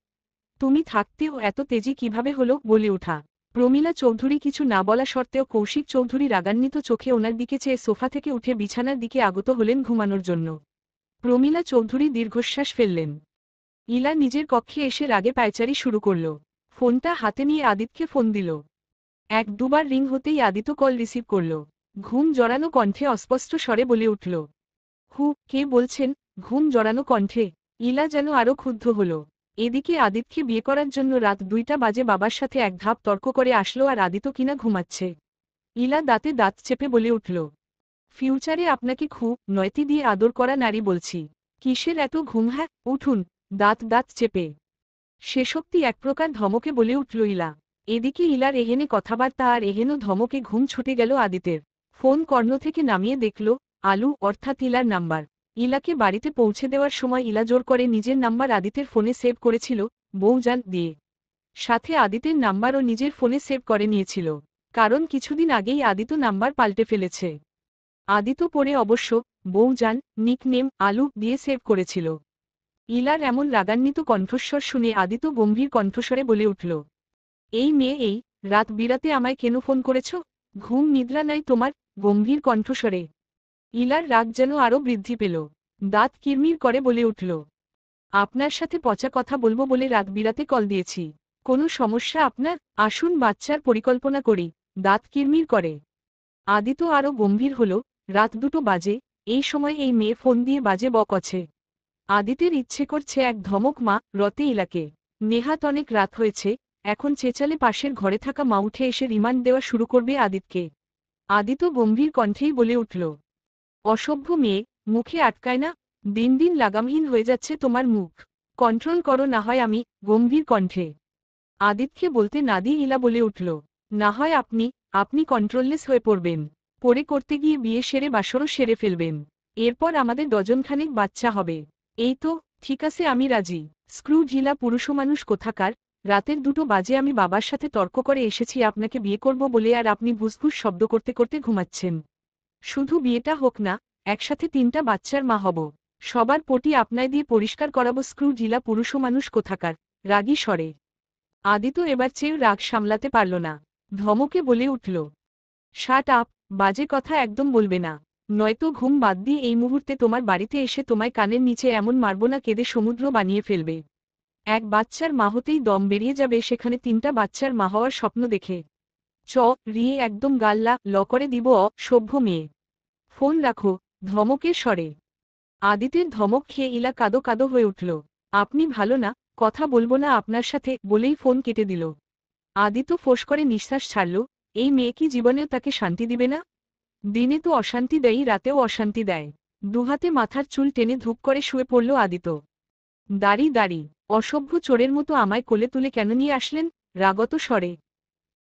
তুমি থাকতেও এত তেজি কিভাবে হলো? বলে ওঠা প্রমীলা চৌধুরী কিছু না বলা সত্ত্বেও কৌশিক চৌধুরী রাগান্বিত চোখে ওনার দিকে চেয়ে সোফা থেকে উঠে বিছানার দিকে আগত হলেন ঘুমানোর জন্য। প্রমীলা চৌধুরী দীর্ঘশ্বাস ফেললেন। ইলা নিজের কক্ষে এসে রাগে পায়চারি শুরু করল। ফোনটা হাতে নিয়ে আদিতকে ফোন দিল। এক দুবার রিং হতেই আদিত্য কল রিসিভ করল। ঘুম জড়ানো কণ্ঠে অস্পষ্ট স্বরে বলে উঠল, কে বলছেন? ঘুম জড়ানো কণ্ঠে ইলা যেন আরো ক্ষুব্ধ হল। এদিকে আদিতকে বিয়ে করার জন্য রাত 2টা বাজে বাবার সাথে এক ধাপ তর্ক করে আসলো, আর আদিত্য কিনা ঘুমাচ্ছে। ইলা দাঁতে দাঁত চেপে বলে উঠল, ফিউচারে আপনাকে নয়তি দিয়ে আদর করা নারী বলছি। কিসের এত ঘুম? হ্যাঁ উঠুন। দাঁত দাঁত চেপে শেষোক্তি এক প্রকার ধমকে বলে উঠল ইলা। এদিকে ইলার এহেনে কথাবার্তা আর এহেন ধমকে ঘুম ছুটে গেল আদিতের। ফোন কর্ণ থেকে নামিয়ে দেখল আলু অর্থাৎ ইলার নাম্বার। ইলাকে বাড়িতে পৌঁছে দেওয়ার সময় ইলা জোর করে নিজের নাম্বার আদিতের ফোনে সেভ করেছিল বউজান দিয়ে। সাথে আদিতের নাম্বারও নিজের ফোনে সেভ করে নিয়েছিল, কারণ কিছুদিন আগেই আদিত্য নাম্বার পাল্টে ফেলেছে। আদিত্য পরে অবশ্য বউজান নিকনেম আলু দিয়ে সেভ করেছিল। ইলার এমন রাগান্বিত কণ্ঠস্বর শুনে আদিত্য গম্ভীর কণ্ঠস্বরে বলে উঠল, এই মেয়ে এই রাত বিরাতে আমায় কেন ফোন করেছ? ঘুম নিদ্রা নাই তোমার? গম্ভীর কণ্ঠস্বরে ইলার রাগ যেন আরও বৃদ্ধি পেল। দাঁত কিরমির করে বলে উঠল, আপনার সাথে পচা কথা বলবো বলে রাত বিরাতে কল দিয়েছি। কোনো সমস্যা আপনার? আসুন বাচ্চার পরিকল্পনা করি। দাঁত কিরমির করে আদিত্য আরও গম্ভীর হল, রাত 2টো বাজে, এই সময় এই মেয়ে ফোন দিয়ে বাজে বকছে। আদিতের ইচ্ছে করছে এক ধমক মা রতে ইলাকে। নেহাত অনেক রাত হয়েছে, এখন চেঁচালে পাশের ঘরে থাকা মা উঠে এসে রিমান্ড দেওয়া শুরু করবে আদিতকে। আদিত্য গম্ভীর কণ্ঠেই বলে উঠল, অসভ্য মেয়ে, মুখে আটকায় না? দিন দিন লাগামহীন হয়ে যাচ্ছে তোমার মুখ। কন্ট্রোল করো না হয় আমি। গম্ভীর কণ্ঠে আদিতকে বলতে না দিয়ে ইলা বলে উঠল, না হয় আপনি কন্ট্রোললেস হয়ে পড়বেন। পরে করতে গিয়ে বিয়ে সেরে বাসরও সেরে ফেলবেন। এরপর আমাদের ডজনখানেক বাচ্চা হবে। এই তো, ঠিক আছে আমি রাজি। স্ক্রু ঢিলা পুরুষমানুষ কোথাকার। রাতের 2টো বাজে আমি বাবার সাথে তর্ক করে এসেছি আপনাকে বিয়ে করব বলে, আর আপনি ভুসভুস শব্দ করতে করতে ঘুমাচ্ছেন। শুধু বিয়েটা হোক না, একসাথে 3টা বাচ্চার মা হব। সবার পটি আপনায় দিয়ে পরিষ্কার করাবো। স্ক্রু ঢিলা পুরুষমানুষ কোথাকার, রাগী স্বরে আদিত্য এবার চেয়েও রাগ সামলাতে পারল না। ধমকে বলে উঠল, শাট আপ, বাজে কথা একদম বলবে না, নয়তো ঘুম বাদ দিয়ে এই মুহূর্তে তোমার বাড়িতে এসে তোমায় কানের নিচে এমন মারব না কেঁদে সমুদ্র বানিয়ে ফেলবে। এক বাচ্চার মা হতেই দম বেরিয়ে যাবে, সেখানে 3টা বাচ্চার মা হওয়ার স্বপ্ন দেখে। রিয়ে একদম গাল্লা ল করে দিব। সভ্য মেয়ে, ফোন রাখো। ধমকের স্বরে আদিতের ধমক খেয়ে ইলা কাদো কাদো হয়ে উঠল। আপনি ভালো না, কথা বলবো না আপনার সাথে বলেই ফোন কেটে দিল। আদিত্য ফোঁস করে নিঃশ্বাস ছাড়ল। এই মেয়ে কি জীবনেও তাকে শান্তি দিবে না? দিনে তো অশান্তি দেয়, রাতেও অশান্তি দেয়। দুহাতে মাথার চুল টেনে ধূপ করে শুয়ে পড়ল আদিত্য। দাড়ি দাড়ি, অসভ্য চোরের মতো আমায় কোলে তুলে কেন নিয়ে আসলেন? রাগত স্বরে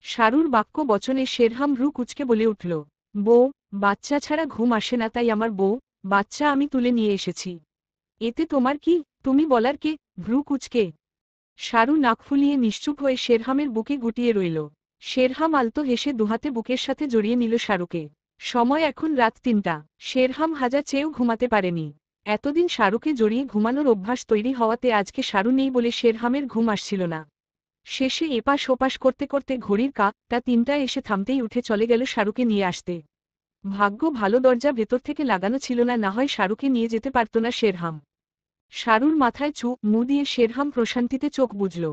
শারুর বাক্য বচনে শেরহাম ভ্রু কুচকে বলে উঠল, বউ, বাচ্চা ছাড়া ঘুম আসে না, তাই আমার বউ বাচ্চা আমি তুলে নিয়ে এসেছি। এতে তোমার কি? তুমি বলার কে? ভ্রু কুচকে শারু নাক ফুলিয়ে নিশ্চুপ হয়ে শেরহামের বুকে গুটিয়ে রইল। শেরহাম আলতো হেসে দুহাতে বুকের সাথে জড়িয়ে নিল শারুকে। সময় এখন রাত 3টা। শেরহাম হাজার চেয়েও ঘুমাতে পারেনি। এতদিন শারুকে জড়িয়ে ঘুমানোর অভ্যাস তৈরি হওয়াতে আজকে শারু নেই বলে শেরহামের ঘুম আসছিল না। শেষে এপাশ ওপাশ করতে করতে ঘড়ির কাঁটা 3টায় এসে থামতেই উঠে চলে গেল শারুকে নিয়ে আসতে। ভাগ্য ভালো দরজা ভেতর থেকে লাগানো ছিল না, না হয় শারুকে নিয়ে যেতে পারত না শেরহাম। শারুর মাথায় মু দিয়ে শেরহাম প্রশান্তিতে চোখ বুঝল।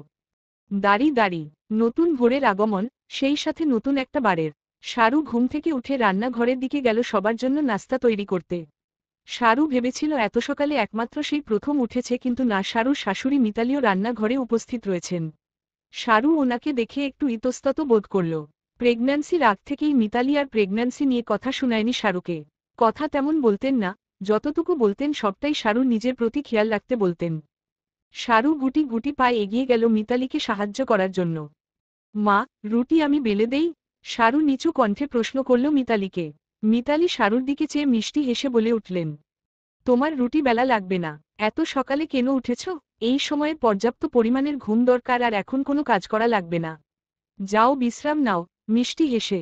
দাড়ি দাড়ি, নতুন ভোরের আগমন, সেই সাথে নতুন একটা বারের। শারু ঘুম থেকে উঠে রান্নাঘরের দিকে গেল সবার জন্য নাস্তা তৈরি করতে। শারু ভেবেছিল এত সকালে একমাত্র সেই প্রথম উঠেছে, কিন্তু না, শারুর শাশুড়ি মিতালিও রান্নাঘরে উপস্থিত রয়েছেন। শারু ওনাকে দেখে একটু ইতস্তত বোধ করল। প্রেগন্যান্সির আগ থেকেই মিতালি আর প্রেগন্যান্সি নিয়ে কথা শোনায়নি শারুকে। কথা তেমন বলতেন না, যতটুকু বলতেন সবটাই শারুর নিজের প্রতি খেয়াল রাখতে বলতেন। শারু গুটি গুটি পায়ে এগিয়ে গেল মিতালিকে সাহায্য করার জন্য। মা, রুটি আমি বেলে দেই? শারু নিচু কণ্ঠে প্রশ্ন করল মিতালিকে। মিতালি শারুর দিকে চেয়ে মিষ্টি হেসে বলে উঠলেন, তোমার রুটি বেলা লাগবে না। এত সকালে কেন উঠেছ? এই সময়ে পর্যাপ্ত পরিমাণের ঘুম দরকার, আর এখন কোনো কাজ করা লাগবে না। যাও বিশ্রাম নাও। মিষ্টি হেসে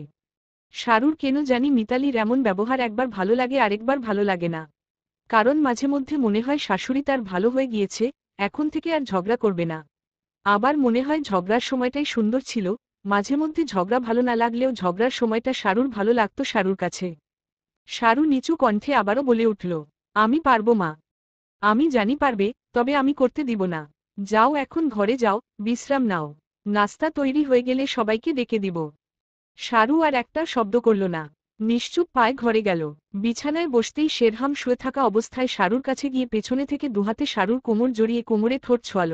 শারুর কেন জানি মিতালির এমন ব্যবহার একবার ভালো লাগে, আরেকবার ভালো লাগে না। কারণ মাঝে মধ্যে মনে হয় শাশুড়ি তার ভালো হয়ে গিয়েছে, এখন থেকে আর ঝগড়া করবে না। আবার মনে হয় ঝগড়ার সময়টাই সুন্দর ছিল। মাঝে মধ্যে ঝগড়া ভালো না লাগলেও ঝগড়ার সময়টা শারুর ভালো লাগতো শারুর কাছে। শারু নিচু কণ্ঠে আবারও বলে উঠল, আমি পারবো মা। আমি জানি পারবে, তবে আমি করতে দিব না। যাও এখন ঘরে যাও, বিশ্রাম নাও। নাস্তা তৈরি হয়ে গেলে সবাইকে ডেকে দিব। শারু আর একটা শব্দ করল না। নিশ্চুপ পায়ে ঘরে গেল। বিছানায় বসতেই শেরহাম শুয়ে থাকা অবস্থায় শারুর কাছে গিয়ে পেছনে থেকে দুহাতে শারুর কোমর জড়িয়ে কোমরে ঠোঁট ছোঁয়াল।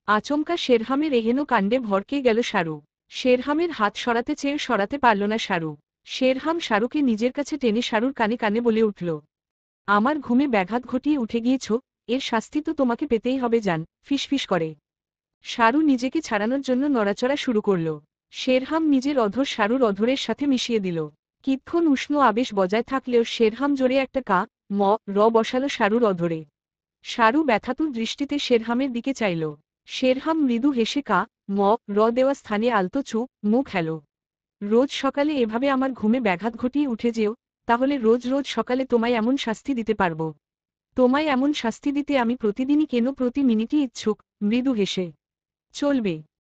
আচমকা শেরহামের এহেন কাণ্ডে ভড়কে গেল শারু। শেরহামের হাত সরাতে চেয়ে সরাতে পারল না শারু। শেরহাম শারুকে নিজের কাছে টেনে শারুর কানে কানে বলে উঠল, আমার ঘুমে ব্যাঘাত ঘটিয়ে উঠে গিয়েছ, এর শাস্তি তো তোমাকে পেতেই হবে জান। ফিসফিস করে শারু নিজেকে ছাড়ানোর জন্য নড়াচড়া শুরু করল। শেরহাম নিজের অধর শারুর অধরের সাথে মিশিয়ে দিল। কিৎক্ষণ উষ্ণ আবেশ বজায় থাকলেও শেরহাম জোরে একটা কা ম র বসালো শারুর অধরে। শারু ব্যথাতুর দৃষ্টিতে শেরহামের দিকে চাইল। শেরহাম মৃদু হেসে কা ম র দেওয়া স্থানে আলতো চু মুখ হেলো। রোজ সকালে এভাবে আমার ঘুমে ব্যাঘাত ঘটিয়ে উঠে যেও, তাহলে রোজ রোজ সকালে তোমায় এমন শাস্তি দিতে পারব। তোমায় এমন শাস্তি দিতে আমি প্রতিদিনই কেন প্রতি মিনিটই ইচ্ছুক। মৃদু হেসে চলবে।